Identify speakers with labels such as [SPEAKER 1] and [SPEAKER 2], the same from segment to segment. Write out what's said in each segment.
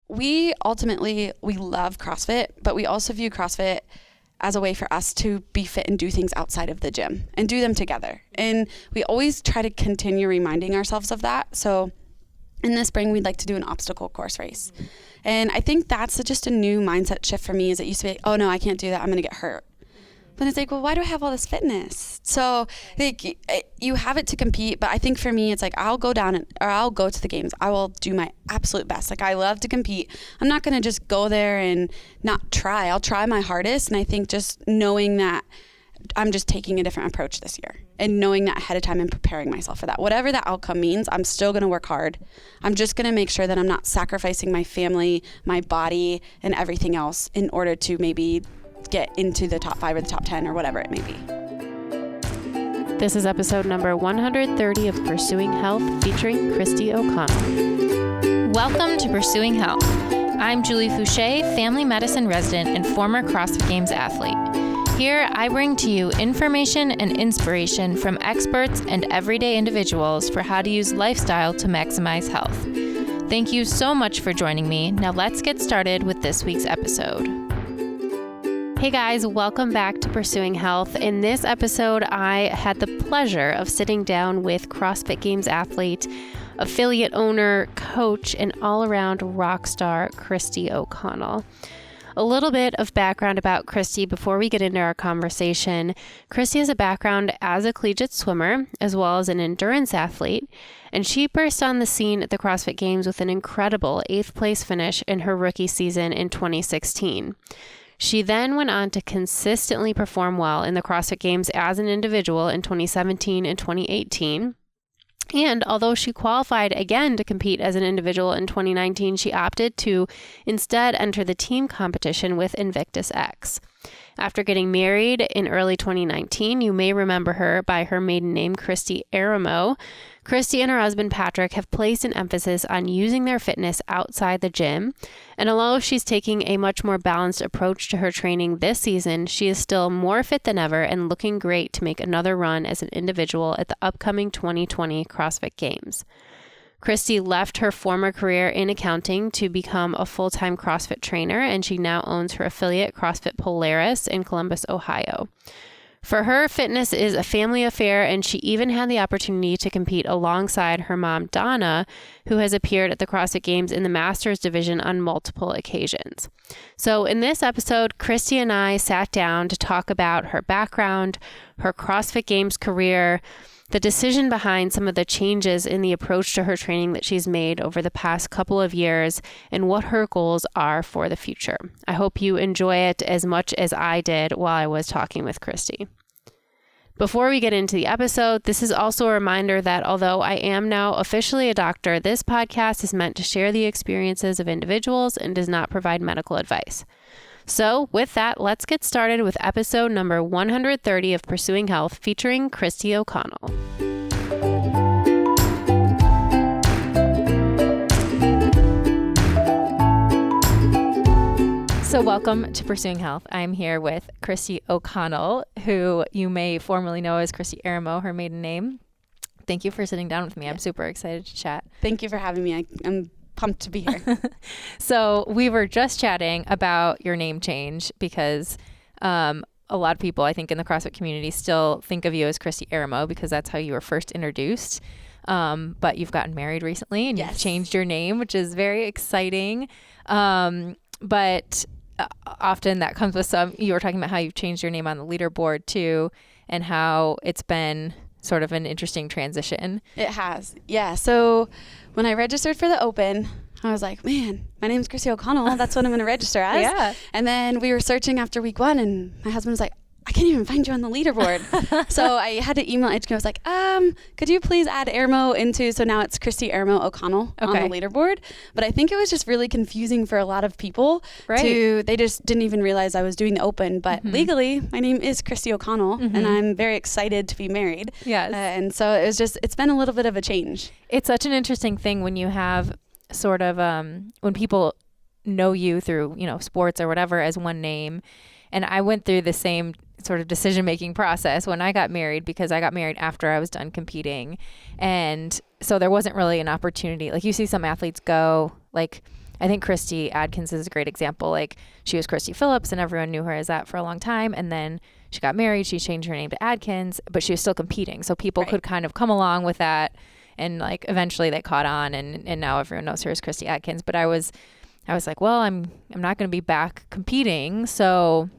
[SPEAKER 1] we love CrossFit, but we also view CrossFit as a way for us to be fit and do things outside of the gym and do them together. And we always try to continue reminding ourselves of that. So in the spring, we'd like to do an obstacle course race. And I think that's just a new mindset shift for me. Is it used to be, oh no, I can't do that, I'm going to get hurt. But it's like, well, why do I have all this fitness? So like, you have it to compete, but I think for me, it's like, I'll go to the games. I will do my absolute best. Like, I love to compete. I'm not going to just go there and not try. I'll try my hardest. And I think just knowing that I'm just taking a different approach this year and knowing that ahead of time and preparing myself for that. Whatever that outcome means, I'm still going to work hard. I'm just going to make sure that I'm not sacrificing my family, my body, and everything else in order to maybe get into the top 5 or the top 10 or whatever it may be.
[SPEAKER 2] This is episode number 130 of Pursuing Health featuring Kristi O'Connell.
[SPEAKER 3] Welcome to Pursuing Health. I'm Julie Fouché, family medicine resident and former CrossFit Games athlete. Here, I bring to you information and inspiration from experts and everyday individuals for how to use lifestyle to maximize health. Thank you so much for joining me. Now let's get started with this week's episode.
[SPEAKER 2] Hey guys, welcome back to Pursuing Health. In this episode, I had the pleasure of sitting down with CrossFit Games athlete, affiliate owner, coach, and all-around rock star, Kristi O'Connell. A little bit of background about Kristi before we get into our conversation. Kristi has a background as a collegiate swimmer, as well as an endurance athlete, and she burst on the scene at the CrossFit Games with an incredible 8th place finish in her rookie season in 2016. She then went on to consistently perform well in the CrossFit Games as an individual in 2017 and 2018. And although she qualified again to compete as an individual in 2019, she opted to instead enter the team competition with Invictus X. After getting married in early 2019, you may remember her by her maiden name, Kristi Eramo. Kristi and her husband, Patrick, have placed an emphasis on using their fitness outside the gym. And although she's taking a much more balanced approach to her training this season, she is still more fit than ever and looking great to make another run as an individual at the upcoming 2020 CrossFit Games. Kristi left her former career in accounting to become a full-time CrossFit trainer, and she now owns her affiliate CrossFit Polaris in Columbus, Ohio. For her, fitness is a family affair, and she even had the opportunity to compete alongside her mom, Donna, who has appeared at the CrossFit Games in the Masters division on multiple occasions. So in this episode, Kristi and I sat down to talk about her background, her CrossFit Games career, the decision behind some of the changes in the approach to her training that she's made over the past couple of years, and what her goals are for the future. I hope you enjoy it as much as I did while I was talking with Kristi. Before we get into the episode, this is also a reminder that although I am now officially a doctor, this podcast is meant to share the experiences of individuals and does not provide medical advice. So with that, let's get started with episode number 130 of Pursuing Health featuring Kristi O'Connell.
[SPEAKER 3] So welcome to Pursuing Health. I'm here with Kristi O'Connell, who you may formerly know as Kristi Eramo, her maiden name. Thank you for sitting down with me. I'm super excited to chat.
[SPEAKER 1] Thank you for having me. I'm pumped to be here.
[SPEAKER 3] So we were just chatting about your name change because a lot of people, I think, in the CrossFit community still think of you as Kristi Eramo because that's how you were first introduced. But you've gotten married recently and You've changed your name, which is very exciting. But often that comes with you were talking about how you've changed your name on the leaderboard too, and how it's been sort of an interesting transition.
[SPEAKER 1] It has. Yeah. So when I registered for the Open, I was like, man, my name's Kristi O'Connell. That's what I'm going to register as.
[SPEAKER 3] Yeah.
[SPEAKER 1] And then we were searching after week 1 and my husband was like, I can't even find you on the leaderboard. So I had to email HQ. I was like, could you please add Eramo into, so now it's Kristi Eramo O'Connell on the leaderboard. But I think it was just really confusing for a lot of people. Right. They just didn't even realize I was doing the Open. But legally, my name is Kristi O'Connell and I'm very excited to be married.
[SPEAKER 3] Yes.
[SPEAKER 1] And so it's been a little bit of a change.
[SPEAKER 3] It's such an interesting thing when you have sort of, when people know you through, sports or whatever as one name. And I went through the same sort of decision-making process when I got married, because I got married after I was done competing. And so there wasn't really an opportunity. Like, you see some athletes go, like I think Kristi Adkins is a great example. Like, she was Kristi Phillips and everyone knew her as that for a long time. And then she got married. She changed her name to Adkins, but she was still competing. So people could kind of come along with that. And like, eventually they caught on, and now everyone knows her as Kristi Adkins. But I was like, well, I'm not going to be back competing. So,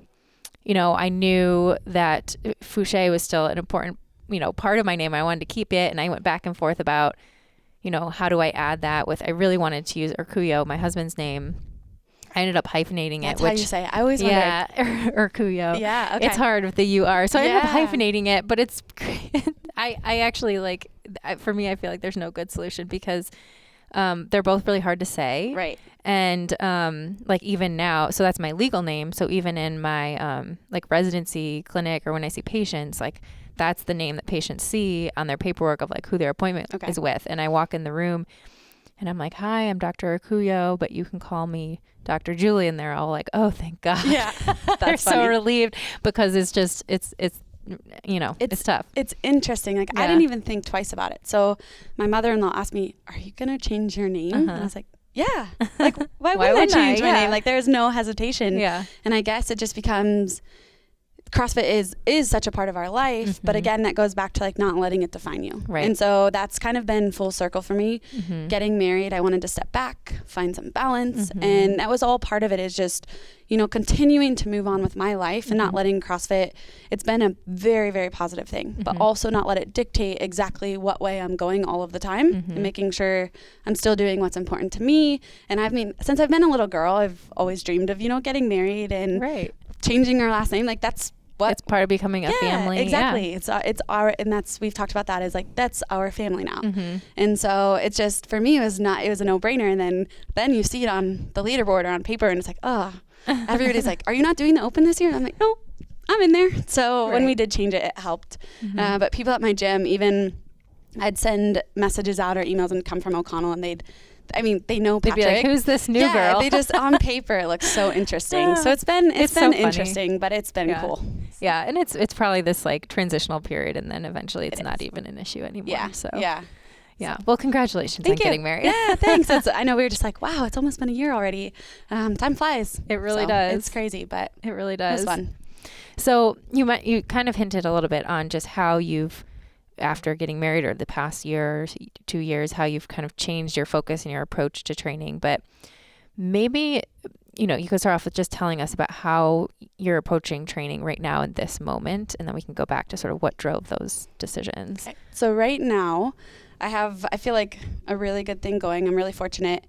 [SPEAKER 3] you know, I knew that Fouché was still an important, you know, part of my name. I wanted to keep it. And I went back and forth about, you know, how do I add that with, I really wanted to use Urkuyo, my husband's name. I ended up hyphenating
[SPEAKER 1] That's
[SPEAKER 3] it.
[SPEAKER 1] how you say it. I always wondered.
[SPEAKER 3] Yeah, Urkuyo.
[SPEAKER 1] Yeah, okay.
[SPEAKER 3] It's hard with the UR. So I ended up hyphenating it, but it's, I actually like, for me, I feel like there's no good solution because they're both really hard to say.
[SPEAKER 1] Right.
[SPEAKER 3] And like even now, so that's my legal name. So even in my like residency clinic or when I see patients, like that's the name that patients see on their paperwork of like who their appointment is with. And I walk in the room and I'm like, hi, I'm Dr. Urkuyo, but you can call me Dr. Julie. And they're all like, oh, thank God.
[SPEAKER 1] Yeah.
[SPEAKER 3] They're so relieved because it's just, it's you know, it's tough.
[SPEAKER 1] It's interesting. Like I didn't even think twice about it. So my mother-in-law asked me, are you going to change your name? And I was like, yeah. Like why wouldn't I change my name? Like there's no hesitation.
[SPEAKER 3] Yeah.
[SPEAKER 1] And I guess it just becomes, CrossFit is such a part of our life, but again, that goes back to like not letting it define you.
[SPEAKER 3] Right.
[SPEAKER 1] And so that's kind of been full circle for me. Getting married, I wanted to step back, find some balance. And that was all part of it, is just, you know, continuing to move on with my life and not letting CrossFit, it's been a very, very positive thing, but also not let it dictate exactly what way I'm going all of the time, and making sure I'm still doing what's important to me. And I mean, since I've been a little girl, I've always dreamed of, you know, getting married and changing our last name. Like that's what
[SPEAKER 3] it's part of becoming a family.
[SPEAKER 1] Exactly. Yeah. It's our, and that's, we've talked about that as like, that's our family now. And so it's just, for me, it was a no-brainer. And then you see it on the leaderboard or on paper and it's like, oh, everybody's like, are you not doing the Open this year? And I'm like, no, I'm in there. So when we did change it, it helped. But people at my gym, even I'd send messages out or emails and come from O'Connell, and they know Patrick.
[SPEAKER 3] They'd be like, who's this new girl?
[SPEAKER 1] They just, on paper, it looks so interesting. So it's been
[SPEAKER 3] so
[SPEAKER 1] interesting, but it's been cool.
[SPEAKER 3] Yeah. And it's probably this like transitional period, and then eventually it's not even an issue anymore.
[SPEAKER 1] Yeah.
[SPEAKER 3] So
[SPEAKER 1] yeah.
[SPEAKER 3] Yeah. Well, congratulations on getting married.
[SPEAKER 1] Yeah, thanks. I know we were just like, wow, it's almost been a year already. Time flies.
[SPEAKER 3] It really does.
[SPEAKER 1] It's crazy, but
[SPEAKER 3] it really does.
[SPEAKER 1] It was fun.
[SPEAKER 3] So you kind of hinted a little bit on just how you've, after getting married or the past year, 2 years, how you've kind of changed your focus and your approach to training. But maybe, you know, you could start off with just telling us about how you're approaching training right now in this moment, and then we can go back to sort of what drove those decisions.
[SPEAKER 1] Okay. So right now, I feel like a really good thing going. I'm really fortunate.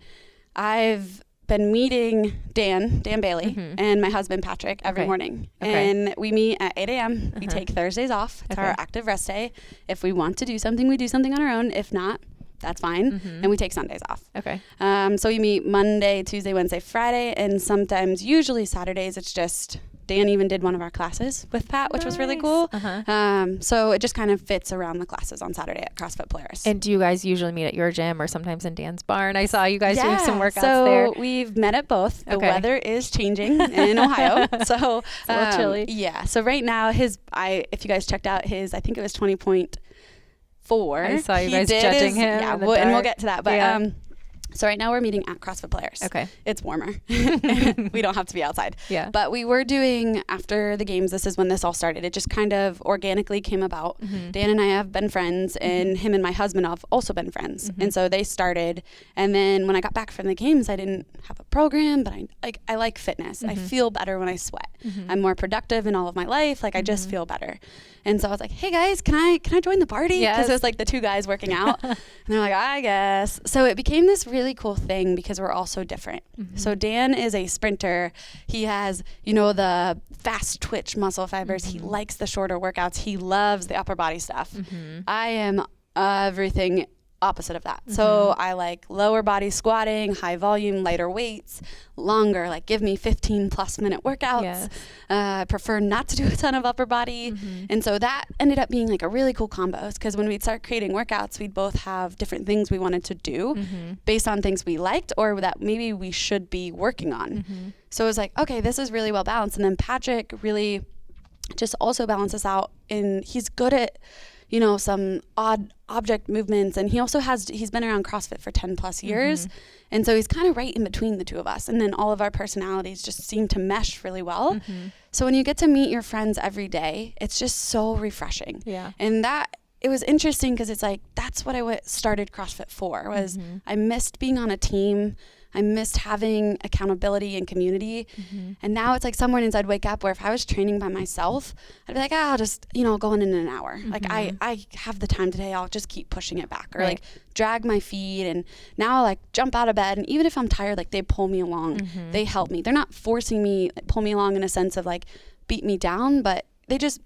[SPEAKER 1] I've been meeting Dan Bailey and my husband Patrick every morning. And we meet at 8 a.m. We take Thursdays off. It's our active rest day. If we want to do something, we do something on our own. If not, that's fine. And we take Sundays off. So we meet Monday, Tuesday, Wednesday, Friday, and sometimes, usually Saturdays, it's just Dan even did one of our classes with Pat, which was really cool. So it just kind of fits around the classes on Saturday at CrossFit Polaris.
[SPEAKER 3] And do you guys usually meet at your gym or sometimes in Dan's barn? I saw you guys doing some workouts there.
[SPEAKER 1] So we've met at both. The weather is changing in Ohio. So
[SPEAKER 3] it's a little chilly.
[SPEAKER 1] Yeah. So right now if you guys checked out his, I think it was 20.4.
[SPEAKER 3] I saw you guys judging him.
[SPEAKER 1] Yeah, and we'll get to that. But so right now we're meeting at CrossFit Polaris. It's warmer. We don't have to be outside. But we were doing, after the games, this is when this all started. It just kind of organically came about. Dan and I have been friends, and him and my husband have also been friends. And so they started. And then when I got back from the games, I didn't have a program, but I like fitness. I feel better when I sweat. I'm more productive in all of my life. Like I just feel better. And so I was like, hey guys, can I join the party? Because it was like the two guys working out. And they're like, I guess. So it became this really cool thing because we're all so different. So Dan is a sprinter. He has, you know, the fast twitch muscle fibers. He likes the shorter workouts. He loves the upper body stuff. I am everything opposite of that. So I like lower body squatting, high volume, lighter weights, longer, like give me 15+ minute workouts. I prefer not to do a ton of upper body. And so that ended up being like a really cool combo, because when we'd start creating workouts, we'd both have different things we wanted to do based on things we liked or that maybe we should be working on. So it was like, okay, this is really well balanced. And then Patrick really just also balances out. And he's good at, you know, some odd object movements. And he's been around CrossFit for 10 plus years. And so he's kind of right in between the two of us. And then all of our personalities just seem to mesh really well. So when you get to meet your friends every day, it's just so refreshing.
[SPEAKER 3] Yeah.
[SPEAKER 1] And it was interesting because it's like, that's what I started CrossFit for, was I missed being on a team. I missed having accountability and community. And now it's like some mornings I'd wake up where if I was training by myself, I'd be like, I'll just, you know, go in an hour. Like I have the time today. I'll just keep pushing it back, or like drag my feet. And now I'll like jump out of bed. And even if I'm tired, like they pull me along, they help me. They're not forcing me, pull me along in a sense of like beat me down, but they just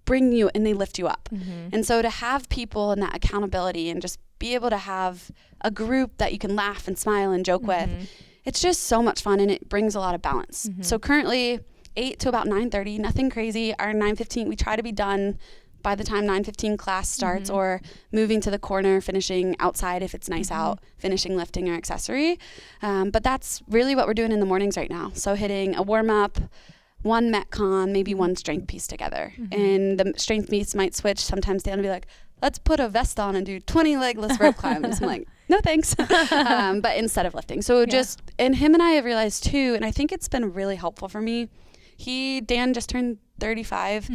[SPEAKER 1] bring you and they lift you up. And so to have people and that accountability and just be able to have a group that you can laugh and smile and joke with, it's just so much fun, and it brings a lot of balance. So currently 8 to about 9:30, nothing crazy. Our 9:15, we try to be done by the time 9:15 class starts, or moving to the corner, finishing outside if it's nice out, finishing lifting or accessory. But that's really what we're doing in the mornings right now. So hitting a warm up, one Metcon, maybe one strength piece together. And the strength piece might switch. Sometimes they'll be like, let's put a vest on and do 20 legless rope climbs. I'm like, no thanks. But instead of lifting. So and him and I have realized too, and I think it's been really helpful for me. Dan just turned 35.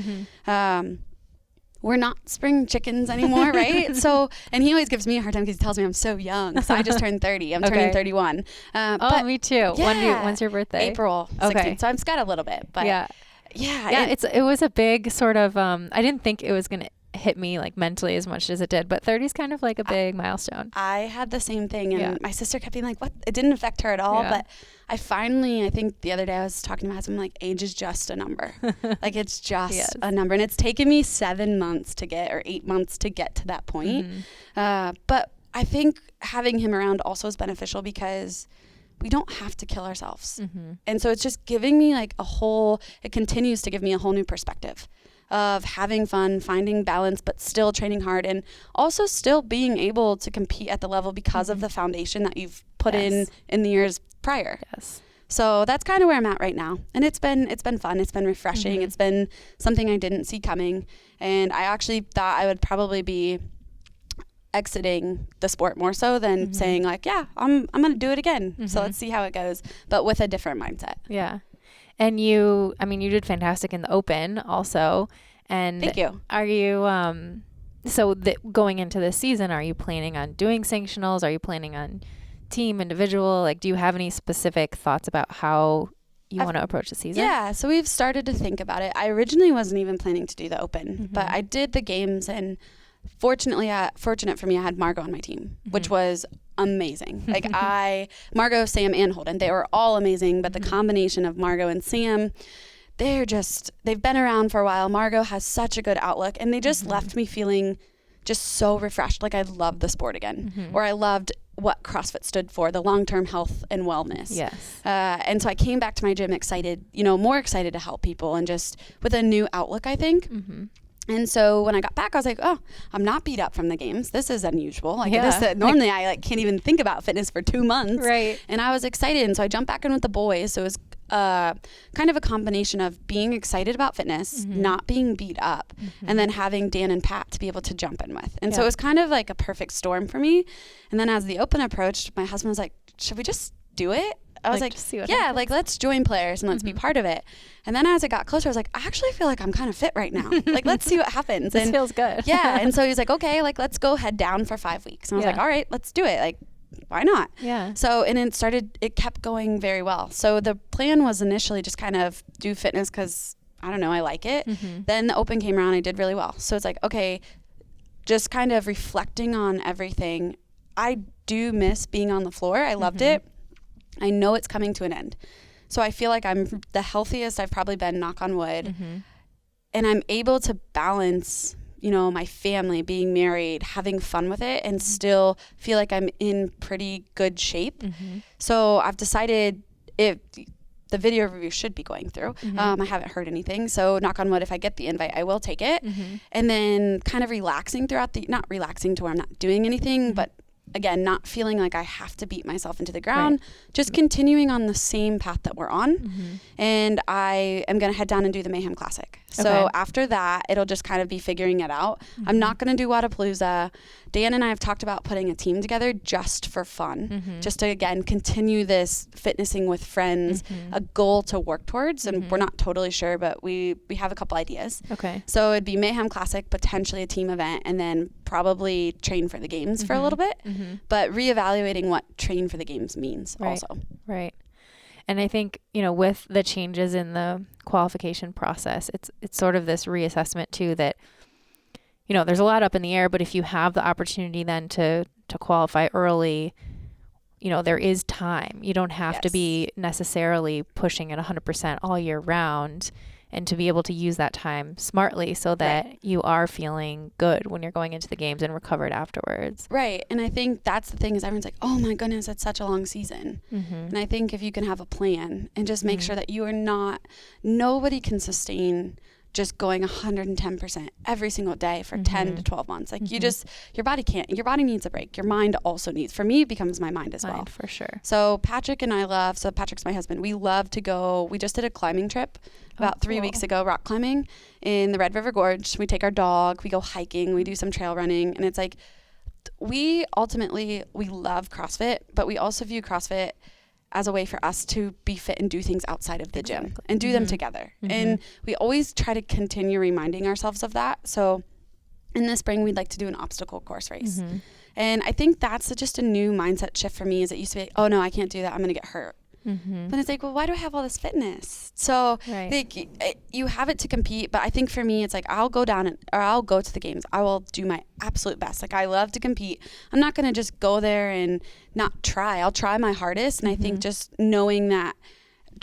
[SPEAKER 1] We're not spring chickens anymore, right? So, and he always gives me a hard time because he tells me I'm so young. So I just turned 30. I'm turning 31.
[SPEAKER 3] But me too.
[SPEAKER 1] Yeah,
[SPEAKER 3] When's your birthday?
[SPEAKER 1] April 16th. So I've got a little bit. But yeah.
[SPEAKER 3] It was a big sort of, I didn't think it was going to hit me like mentally as much as it did, but 30 is kind of like a big milestone.
[SPEAKER 1] I had the same thing, and my sister kept being like, what? It didn't affect her at all. But I think the other day I was talking to my husband, like, age is just a number. Like, it's just a number. And it's taken me 7 months or 8 months to get to that point. But I think having him around also is beneficial because we don't have to kill ourselves. And so it's just giving me like it continues to give me a whole new perspective of having fun, finding balance, but still training hard, and also still being able to compete at the level because of the foundation that you've put in the years prior. So that's kind of where I'm at right now. And it's been fun. It's been refreshing. It's been something I didn't see coming. And I actually thought I would probably be exiting the sport more so than saying like, I'm going to do it again. So let's see how it goes, but with a different mindset.
[SPEAKER 3] Yeah. And you did fantastic in the Open also. And
[SPEAKER 1] thank you.
[SPEAKER 3] Are you, going into this season, are you planning on doing sanctionals? Are you planning on team, individual? Like, do you have any specific thoughts about how you want to approach the season? Yeah.
[SPEAKER 1] So we've started to think about it. I originally wasn't even planning to do the Open, but I did the games, and fortunate for me, I had Margot on my team, which was amazing. Like Margot, Sam, and Holden, they were all amazing, but the combination of Margot and Sam, they've been around for a while. Margot has such a good outlook, and they just left me feeling just so refreshed. Like I loved the sport again, or I loved what CrossFit stood for, the long-term health and wellness.
[SPEAKER 3] Yes.
[SPEAKER 1] And so I came back to my gym excited, more excited to help people and just with a new outlook, I think. And so when I got back, I was like, oh, I'm not beat up from the games. This is unusual. Normally I can't even think about fitness for 2 months.
[SPEAKER 3] Right.
[SPEAKER 1] And I was excited. And so I jumped back in with the boys. So it was kind of a combination of being excited about fitness, not being beat up, and then having Dan and Pat to be able to jump in with. And so it was kind of like a perfect storm for me. And then as the Open approached, my husband was like, should we just do it? I was like like, let's join Polaris and let's be part of it. And then as it got closer, I was like, I actually feel like I'm kind of fit right now. Like, let's see what happens.
[SPEAKER 3] This feels good.
[SPEAKER 1] Yeah. And so he was like, okay, like, let's go head down for 5 weeks. And I was like, all right, let's do it. Like, why not?
[SPEAKER 3] Yeah.
[SPEAKER 1] So, and it kept going very well. So the plan was initially just kind of do fitness because, I don't know, I like it. Then the Open came around, I did really well. So it's like, okay, just kind of reflecting on everything. I do miss being on the floor. I loved it. I know it's coming to an end. So I feel like I'm the healthiest I've probably been, knock on wood. And I'm able to balance, my family, being married, having fun with it, and still feel like I'm in pretty good shape. So I've decided if the video review should be going through. I haven't heard anything. So knock on wood, if I get the invite, I will take it. And then kind of relaxing throughout not relaxing to where I'm not doing anything, but again, not feeling like I have to beat myself into the ground, just continuing on the same path that we're on. And I am going to head down and do the Mayhem Classic. So after that, it'll just kind of be figuring it out. I'm not going to do Wadapalooza. Dan and I have talked about putting a team together just for fun, just to, again, continue this fitnessing with friends, a goal to work towards. And we're not totally sure, but we have a couple ideas. So it'd be Mayhem Classic, potentially a team event, and then probably train for the games for a little bit, but reevaluating what train for the games means also.
[SPEAKER 3] Right. And I think, you know, with the changes in the qualification process, it's sort of this reassessment too that, you know, there's a lot up in the air, but if you have the opportunity then to qualify early, you know, there is time. You don't have to be necessarily pushing at 100% all year round, and to be able to use that time smartly so that you are feeling good when you're going into the games and recovered afterwards.
[SPEAKER 1] Right. And I think that's the thing is everyone's like, oh my goodness, it's such a long season. And I think if you can have a plan and just make sure that you are not, nobody can sustain just going 110% every single day for 10 to 12 months. Like you just, your body can't, your body needs a break. Your mind also needs, for me, it becomes my mind as well.
[SPEAKER 3] For sure.
[SPEAKER 1] So Patrick and I so Patrick's my husband, we love to go, we just did a climbing trip about 3 weeks ago, rock climbing in the Red River Gorge. We take our dog, we go hiking, we do some trail running. And it's like, we love CrossFit, but we also view CrossFit as a way for us to be fit and do things outside of the gym and do them together. And we always try to continue reminding ourselves of that. So in the spring, we'd like to do an obstacle course race. And I think that's just a new mindset shift for me. Is it used to be, oh no, I can't do that, I'm going to get hurt. But it's like, well, why do I have all this fitness? So like, you have it to compete, but I think for me, it's like, I'll go down or I'll go to the games. I will do my absolute best. Like I love to compete. I'm not going to just go there and not try. I'll try my hardest. And I think just knowing that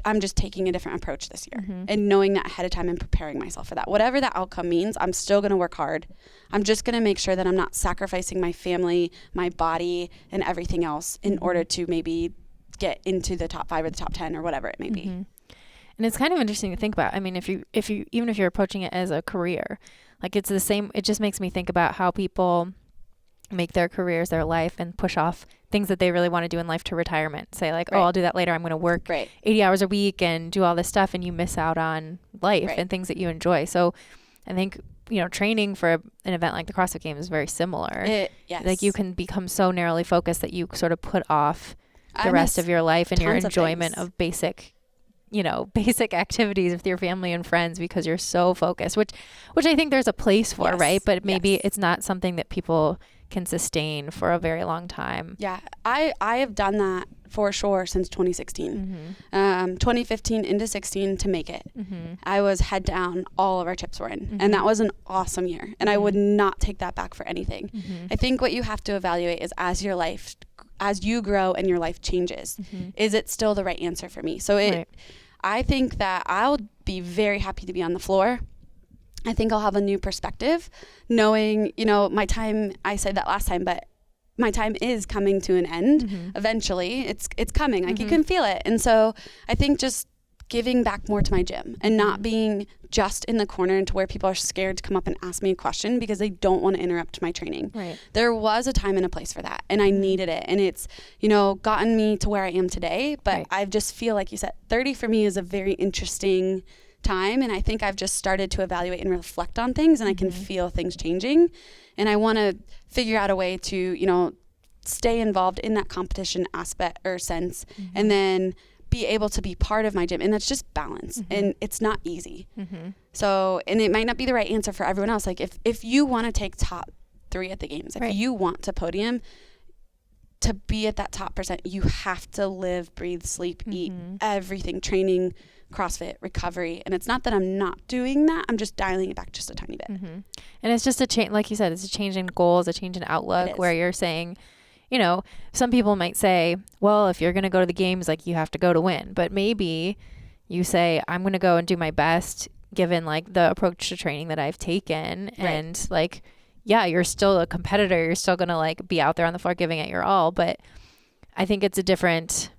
[SPEAKER 1] I'm just taking a different approach this year and knowing that ahead of time and preparing myself for that. Whatever that outcome means, I'm still going to work hard. I'm just going to make sure that I'm not sacrificing my family, my body, and everything else in order to maybe get into the top 5 or the top 10 or whatever it may be.
[SPEAKER 3] And it's kind of interesting to think about. I mean, if you even if you're approaching it as a career, like it's the same, it just makes me think about how people make their careers their life and push off things that they really want to do in life to retirement. Say like, oh, I'll do that later. I'm going to work 80 hours a week and do all this stuff, and you miss out on life and things that you enjoy. So I think, you know, training for an event like the CrossFit Games is very similar. Like you can become so narrowly focused that you sort of put off the rest of your life and your enjoyment of basic activities with your family and friends because you're so focused, which I think there's a place for, right? But maybe it's not something that people can sustain for a very long time.
[SPEAKER 1] Yeah, I have done that for sure since 2016. 2015 into 16 to make it. I was head down, all of our chips were in. And that was an awesome year. And I would not take that back for anything. I think what you have to evaluate is as you grow and your life changes, is it still the right answer for me? So I think that I'll be very happy to be on the floor. I think I'll have a new perspective knowing, you know, my time, I said that last time, but my time is coming to an end. Eventually it's coming, like you can feel it. And so I think just giving back more to my gym and not being just in the corner into where people are scared to come up and ask me a question because they don't want to interrupt my training. There was a time and a place for that, and I needed it, and it's, you know, gotten me to where I am today. But I just feel like you said 30 for me is a very interesting time, and I think I've just started to evaluate and reflect on things, and I can feel things changing, and I want to figure out a way to, you know, stay involved in that competition aspect or sense, and then be able to be part of my gym. And that's just balance, and it's not easy. So, and it might not be the right answer for everyone else. Like if you want to take top 3 at the games, if you want to podium, to be at that top %, you have to live, breathe, sleep, eat everything, training, CrossFit, recovery. And it's not that I'm not doing that. I'm just dialing it back just a tiny bit.
[SPEAKER 3] And it's just a change, like you said, it's a change in goals, a change in outlook, where you're saying, you know, some people might say, well, if you're going to go to the games, like you have to go to win. But maybe you say, I'm going to go and do my best given like the approach to training that I've taken. And like, yeah, you're still a competitor. You're still going to like be out there on the floor giving it your all. But I think it's a different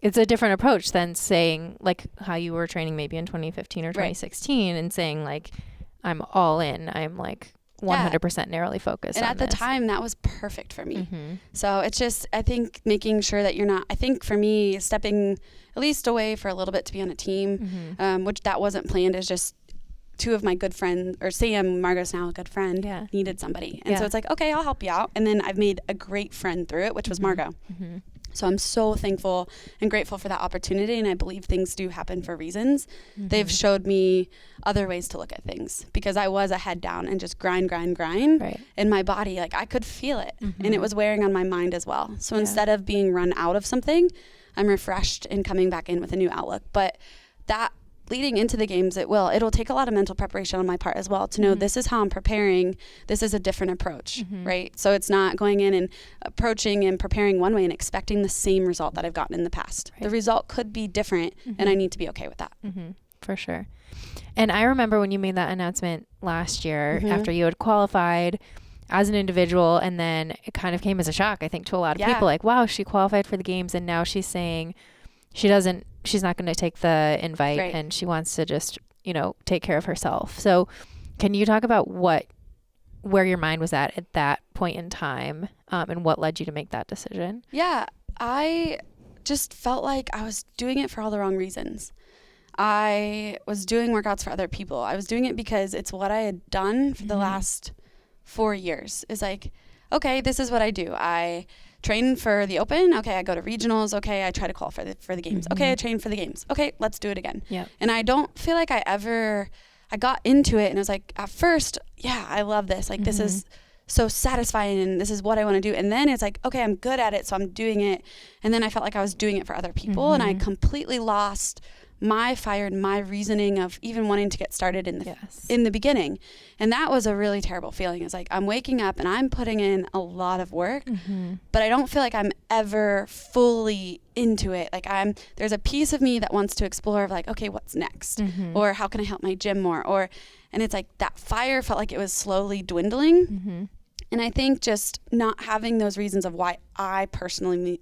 [SPEAKER 3] approach than saying like how you were training maybe in 2015 or 2016 and saying like, I'm all in. I'm like 100% narrowly focused
[SPEAKER 1] and
[SPEAKER 3] on
[SPEAKER 1] at the
[SPEAKER 3] this.
[SPEAKER 1] time that was perfect for me. So it's just, I think making sure that you're not, I think for me, stepping at least away for a little bit to be on a team, which that wasn't planned, is just two of my good friends, or Sam, Margot's now a good friend, needed somebody. And so it's like, okay, I'll help you out. And then I've made a great friend through it, which was Margot. So I'm so thankful and grateful for that opportunity. And I believe things do happen for reasons. They've showed me other ways to look at things, because I was a head down and just grind.
[SPEAKER 3] Right.
[SPEAKER 1] And my body, like I could feel it, and it was wearing on my mind as well. So instead of being run out of something, I'm refreshed and coming back in with a new outlook. But that leading into the games, it'll take a lot of mental preparation on my part as well to know this is how I'm preparing. This is a different approach, right? So it's not going in and approaching and preparing one way and expecting the same result that I've gotten in the past. Right. The result could be different, and I need to be okay with that.
[SPEAKER 3] For sure. And I remember when you made that announcement last year after you had qualified as an individual, and then it kind of came as a shock, I think, to a lot of people, like, wow, she qualified for the games, and now she's saying she's not going to take the invite, and she wants to just, take care of herself. So can you talk about where your mind was at that point in time, and what led you to make that decision?
[SPEAKER 1] Yeah, I just felt like I was doing it for all the wrong reasons. I was doing workouts for other people. I was doing it because it's what I had done for the last 4 years. Is like, okay, this is what I do. I train for the Open. Okay, I go to regionals. Okay, I try to qualify for the games. Okay, I train for the games. Okay, let's do it again.
[SPEAKER 3] Yeah.
[SPEAKER 1] And I don't feel like I got into it and I was like, at first, I love this. Like, this is so satisfying and this is what I want to do. And then it's like, okay, I'm good at it, so I'm doing it. And then I felt like I was doing it for other people, and I completely lost my fire and my reasoning of even wanting to get started in the beginning. And that was a really terrible feeling. It's like, I'm waking up and I'm putting in a lot of work, but I don't feel like I'm ever fully into it. Like there's a piece of me that wants to explore of like, okay, what's next? Or how can I help my gym more? And it's like that fire felt like it was slowly dwindling. And I think just not having those reasons of why I personally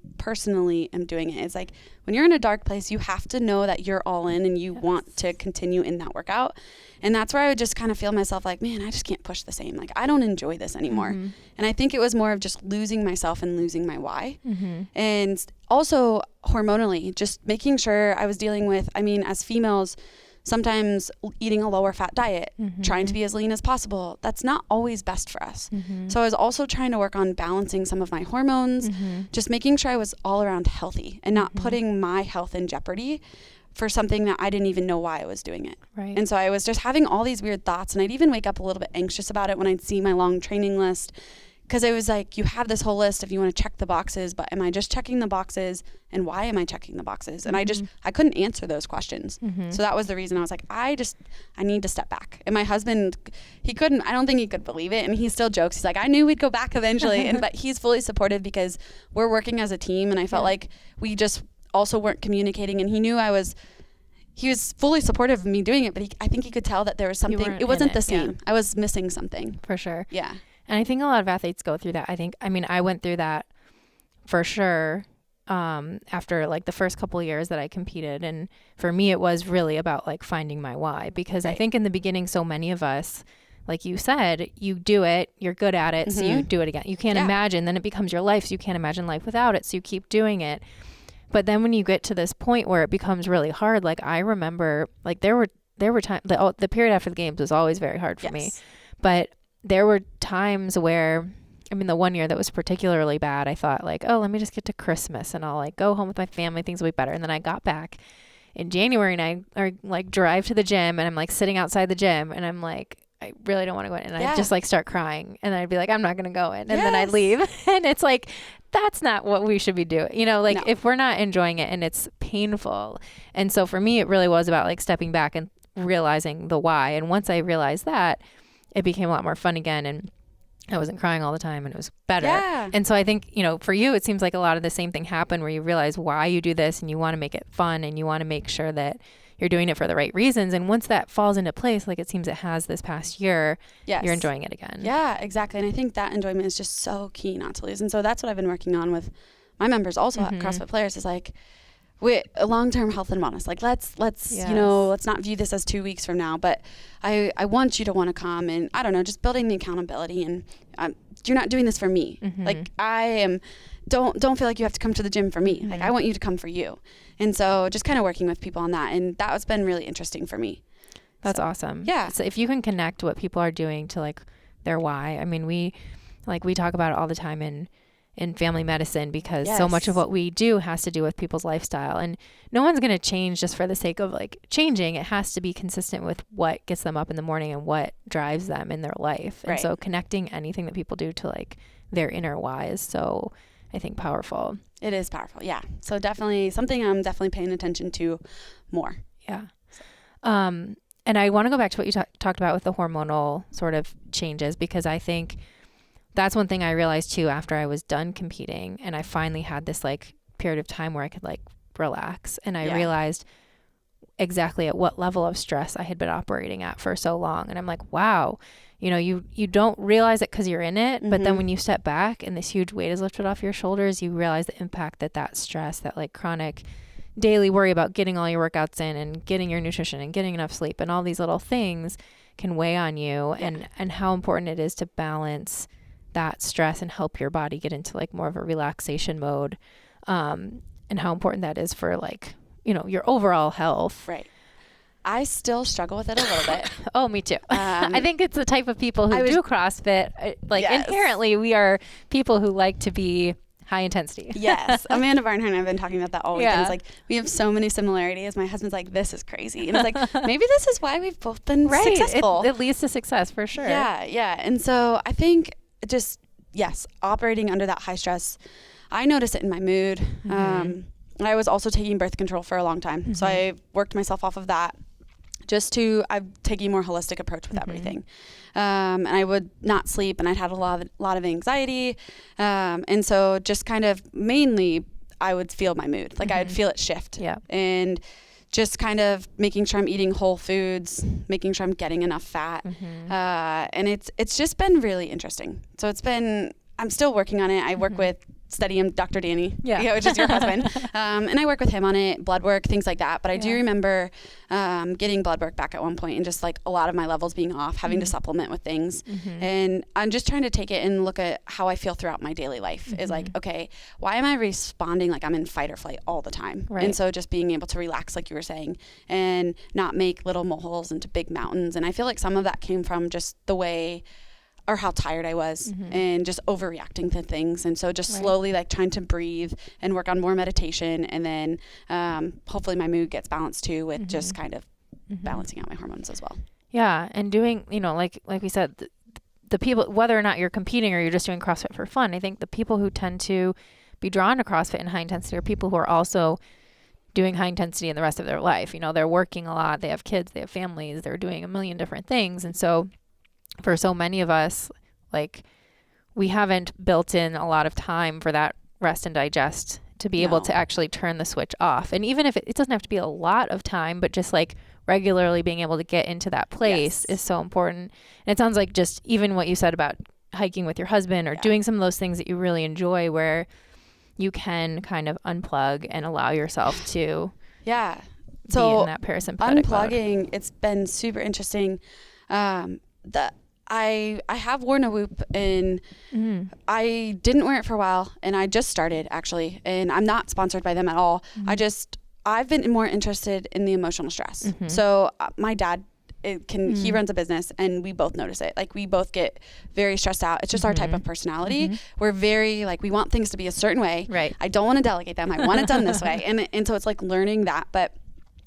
[SPEAKER 1] am doing it is like, when you're in a dark place, you have to know that you're all in and you want to continue in that workout. And that's where I would just kind of feel myself like, man, I just can't push the same. Like, I don't enjoy this anymore. And I think it was more of just losing myself and losing my why. And also hormonally, just making sure I was dealing with, as females, sometimes eating a lower fat diet, trying to be as lean as possible. That's not always best for us. So I was also trying to work on balancing some of my hormones, just making sure I was all around healthy and not putting my health in jeopardy for something that I didn't even know why I was doing it.
[SPEAKER 3] Right.
[SPEAKER 1] And so I was just having all these weird thoughts, and I'd even wake up a little bit anxious about it when I'd see my long training list. Because it was like, you have this whole list if you want to check the boxes, but am I just checking the boxes, and why am I checking the boxes? And I couldn't answer those questions. So that was the reason I was like, I need to step back. And my husband, I don't think he could believe it. And he still jokes. He's like, I knew we'd go back eventually. But he's fully supportive because we're working as a team. And I felt like we just also weren't communicating, and he was fully supportive of me doing it, but I think he could tell that there was something, it wasn't the same. Yeah. I was missing something.
[SPEAKER 3] For sure.
[SPEAKER 1] Yeah.
[SPEAKER 3] And I think a lot of athletes go through that. I went through that for sure after like the first couple of years that I competed. And for me, it was really about like finding my why, because I think in the beginning, so many of us, like you said, you do it, you're good at it, so you do it again. You can't imagine, then it becomes your life, so you can't imagine life without it, so you keep doing it. But then when you get to this point where it becomes really hard, like I remember, like there were times, the period after the games was always very hard for me. But there were times where, the one year that was particularly bad, I thought like, oh, let me just get to Christmas and I'll like go home with my family, things will be better. And then I got back in January and I like drive to the gym, and I'm like sitting outside the gym, and I'm like, I really don't want to go in. And I just like start crying, and I'd be like, I'm not going to go in. And then I'd leave. And it's like, that's not what we should be doing. If we're not enjoying it and it's painful. And so for me, it really was about like stepping back and realizing the why. And once I realized that, it became a lot more fun again, and I wasn't crying all the time, and it was better. Yeah. And so I think, for you, it seems like a lot of the same thing happened, where you realize why you do this, and you want to make it fun, and you want to make sure that you're doing it for the right reasons. And once that falls into place, like it seems it has this past year, you're enjoying it again.
[SPEAKER 1] Yeah, exactly. And I think that enjoyment is just so key not to lose. And so that's what I've been working on with my members also at CrossFit Polaris, is like, long-term health and wellness. Like let's
[SPEAKER 3] Yes.
[SPEAKER 1] let's not view this as 2 weeks from now, but I want you to want to come, and I don't know, just building the accountability, and you're not doing this for me. Like don't feel like you have to come to the gym for me. Like I want you to come for you. And so just kind of working with people on that, and that has been really interesting for me.
[SPEAKER 3] That's awesome.
[SPEAKER 1] Yeah.
[SPEAKER 3] So if you can connect what people are doing to like their why, I mean, we talk about it all the time in family medicine, because so much of what we do has to do with people's lifestyle, and no one's going to change just for the sake of like changing. It has to be consistent with what gets them up in the morning and what drives them in their life. And so connecting anything that people do to like their inner why is so, I think, powerful.
[SPEAKER 1] It is powerful. Yeah. So definitely something I'm definitely paying attention to more.
[SPEAKER 3] Yeah. And I want to go back to what you talked about with the hormonal sort of changes, because I think that's one thing I realized too after I was done competing, and I finally had this like period of time where I could like relax, and I realized exactly at what level of stress I had been operating at for so long. And I'm like, wow, you don't realize it because you're in it, but then when you step back and this huge weight is lifted off your shoulders, you realize the impact that stress, that like chronic daily worry about getting all your workouts in and getting your nutrition and getting enough sleep and all these little things can weigh on you, and how important it is to balance that stress and help your body get into like more of a relaxation mode, and how important that is for like, your overall health.
[SPEAKER 1] Right. I still struggle with it a little bit.
[SPEAKER 3] Oh, me too. I think it's the type of people who do CrossFit. Like inherently we are people who like to be high intensity.
[SPEAKER 1] Yes. Amanda Barnhart and I have been talking about that all weekend. It's like, we have so many similarities. My husband's like, this is crazy. And it's like, maybe this is why we've both been successful.
[SPEAKER 3] It leads to success for sure.
[SPEAKER 1] Yeah. Yeah. And so I think just, operating under that high stress, I notice it in my mood. I was also taking birth control for a long time. So I worked myself off of that. I'm taking a more holistic approach with everything. And I would not sleep, and I'd had a lot of anxiety. And so just kind of mainly I would feel my mood. Like I'd feel it shift. Yeah. And just kind of making sure I'm eating whole foods, making sure I'm getting enough fat. And it's just been really interesting. So I'm still working on it. I work with Dr. Danny, which is your husband. And I work with him on it, blood work, things like that. But I do remember getting blood work back at one point, and just like a lot of my levels being off, having to supplement with things. And I'm just trying to take it and look at how I feel throughout my daily life. Is like, okay, why am I responding like I'm in fight or flight all the time? Right. And so just being able to relax, like you were saying, and not make little molehills into big mountains. And I feel like some of that came from just the way or how tired I was and just overreacting to things. And so just slowly like trying to breathe and work on more meditation. And then hopefully my mood gets balanced too with just kind of balancing out my hormones as well.
[SPEAKER 3] Yeah. And doing, like we said, the people, whether or not you're competing or you're just doing CrossFit for fun, I think the people who tend to be drawn to CrossFit and high intensity are people who are also doing high intensity in the rest of their life. They're working a lot, they have kids, they have families, they're doing a million different things. And so for so many of us, like we haven't built in a lot of time for that rest and digest to be able to actually turn the switch off. And even if it doesn't have to be a lot of time, but just like regularly being able to get into that place is so important. And it sounds like just even what you said about hiking with your husband or doing some of those things that you really enjoy, where you can kind of unplug and allow yourself to be in that parasympathetic
[SPEAKER 1] unplugging
[SPEAKER 3] mode.
[SPEAKER 1] It's been super interesting. I have worn a Whoop, and I didn't wear it for a while, and I just started actually, and I'm not sponsored by them at all. I've been more interested in the emotional stress. So my dad, he runs a business, and we both notice it. Like we both get very stressed out. It's just our type of personality. We're very like, we want things to be a certain way. Right. I don't want to delegate them. I want it done this way. And so it's like learning that, but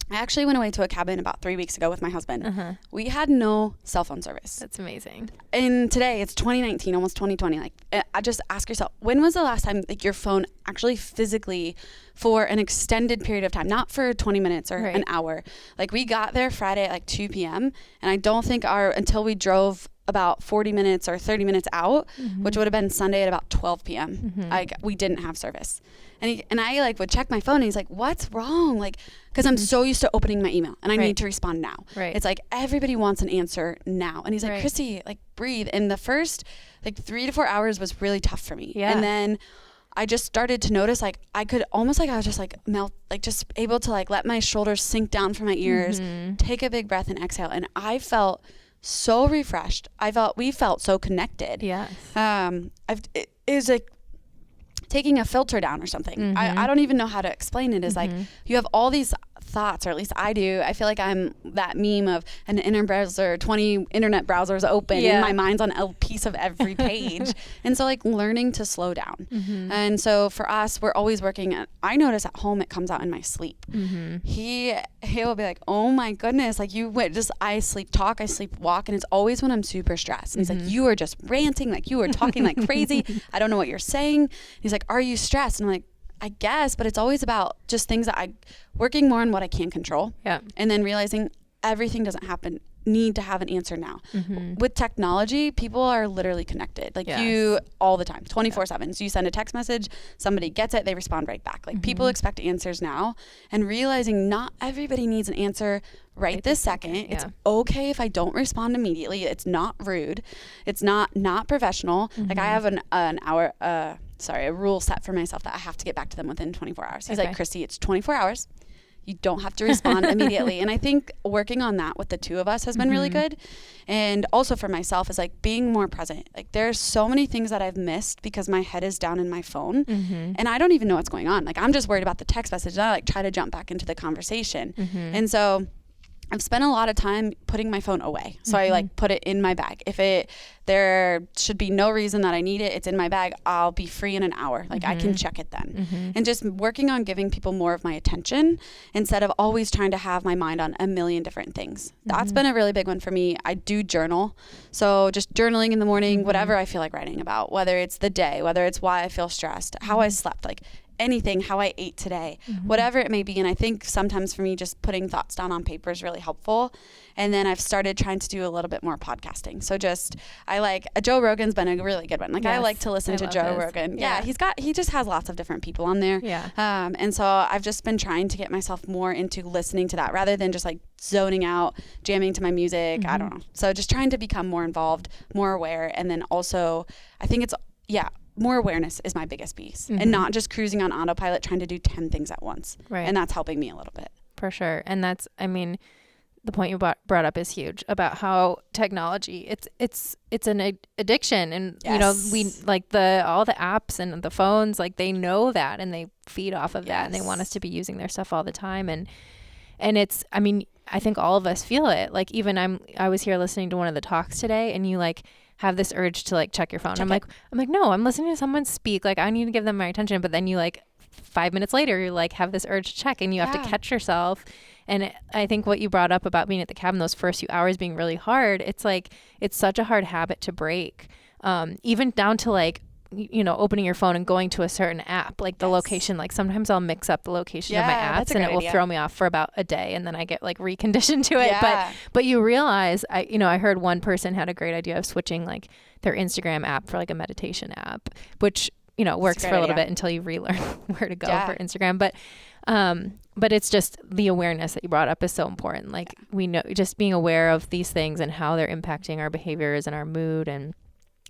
[SPEAKER 1] I actually went away to a cabin about 3 weeks ago with my husband. We had no cell phone service.
[SPEAKER 3] That's amazing.
[SPEAKER 1] And today it's 2019, almost 2020. Like, I just ask yourself, when was the last time like your phone actually physically for an extended period of time, not for 20 minutes or an hour? Like we got there Friday at like 2 p.m. And I don't think until we drove about 40 minutes or 30 minutes out, which would have been Sunday at about 12 p.m. We didn't have service. And I like would check my phone, and he's like, what's wrong? Like, because I'm so used to opening my email and I need to respond now. It's like everybody wants an answer now. And he's like, Kristi, like breathe. And the first like 3 to 4 hours was really tough for me. And then I just started to notice like I could almost like I was just like melt, like just able to like let my shoulders sink down from my ears, take a big breath and exhale. And I felt so refreshed. We felt so connected.
[SPEAKER 3] Yes.
[SPEAKER 1] It was like taking a filter down or something. I don't even know how to explain it. Is like you have all these thoughts, or at least I do. I feel like I'm that meme of an internet browser, 20 internet browsers open, and my mind's on a piece of every page. And so like learning to slow down. And so for us, we're always working at, I notice at home it comes out in my sleep. He will be like, oh my goodness, like I sleep talk, I sleep walk, and it's always when I'm super stressed. And he's like, you are just ranting, like you are talking like crazy. I don't know what you're saying. He's like, are you stressed? And I'm like, I guess, but it's always about just things that working more on what I can control. Yeah. And then realizing everything doesn't need to have an answer now. With technology, people are literally connected. Like you all the time, 24/7. So you send a text message, somebody gets it, they respond right back. Like people expect answers now, and realizing not everybody needs an answer right this second. It's okay if I don't respond immediately. It's not rude. It's not professional. Like I have a rule set for myself that I have to get back to them within 24 hours. He's like, Kristi, it's 24 hours. You don't have to respond immediately. And I think working on that with the two of us has been really good. And also for myself is like being more present. Like there's so many things that I've missed because my head is down in my phone and I don't even know what's going on. Like I'm just worried about the text message and I like try to jump back into the conversation. And so I've spent a lot of time putting my phone away. So I like put it in my bag. There should be no reason that I need it. It's in my bag. I'll be free in an hour. Like I can check it then. And just working on giving people more of my attention instead of always trying to have my mind on a million different things. That's been a really big one for me. I do journal. So just journaling in the morning, whatever I feel like writing about, whether it's the day, whether it's why I feel stressed, how I slept, like anything, how I ate today, whatever it may be. And I think sometimes for me, just putting thoughts down on paper is really helpful. And then I've started trying to do a little bit more podcasting. So I like Joe Rogan's been a really good one. Like I like to listen to Joe Rogan. Yeah. He just has lots of different people on there. Yeah. And so I've just been trying to get myself more into listening to that rather than just like zoning out, jamming to my music. I don't know. So just trying to become more involved, more aware. And then also I think more awareness is my biggest piece and not just cruising on autopilot trying to do 10 things at once. Right. And that's helping me a little bit.
[SPEAKER 3] For sure. And that's, I mean, the point you brought up is huge about how technology, it's an addiction. And, you know, we like all the apps and the phones, like they know that and they feed off of that and they want us to be using their stuff all the time. And it's, I mean, I think all of us feel it. Like even I was here listening to one of the talks today and you like have this urge to like check your phone. I'm like, no, I'm listening to someone speak. Like I need to give them my attention. But then you like 5 minutes later, you like have this urge to check and you have to catch yourself. And I think what you brought up about being at the cabin, those first few hours being really hard, it's like, it's such a hard habit to break. Even down to like, you know, opening your phone and going to a certain app, like the location, like sometimes I'll mix up the location of my apps and it will throw me off for about a day and then I get like reconditioned to it. But you realize, I heard one person had a great idea of switching like their Instagram app for like a meditation app, which, you know, works for a little bit until you relearn where to go for Instagram. But it's just the awareness that you brought up is so important. Like we know, just being aware of these things and how they're impacting our behaviors and our mood and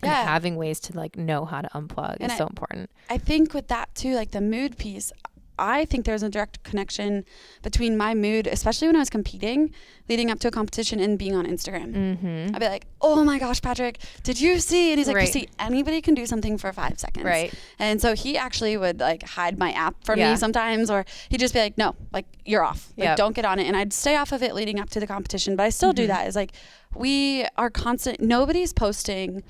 [SPEAKER 3] having ways to like know how to unplug is so important.
[SPEAKER 1] I think with that too, like the mood piece, I think there's a direct connection between my mood, especially when I was competing, leading up to a competition and being on Instagram. I'd be like, oh my gosh, Patrick, did you see? And he's like, Kristi, anybody can do something for 5 seconds. Right. And so he actually would like hide my app from me sometimes, or he'd just be like, no, like you're off. Like don't get on it. And I'd stay off of it leading up to the competition, but I still do that. Is like, we are constant, nobody's posting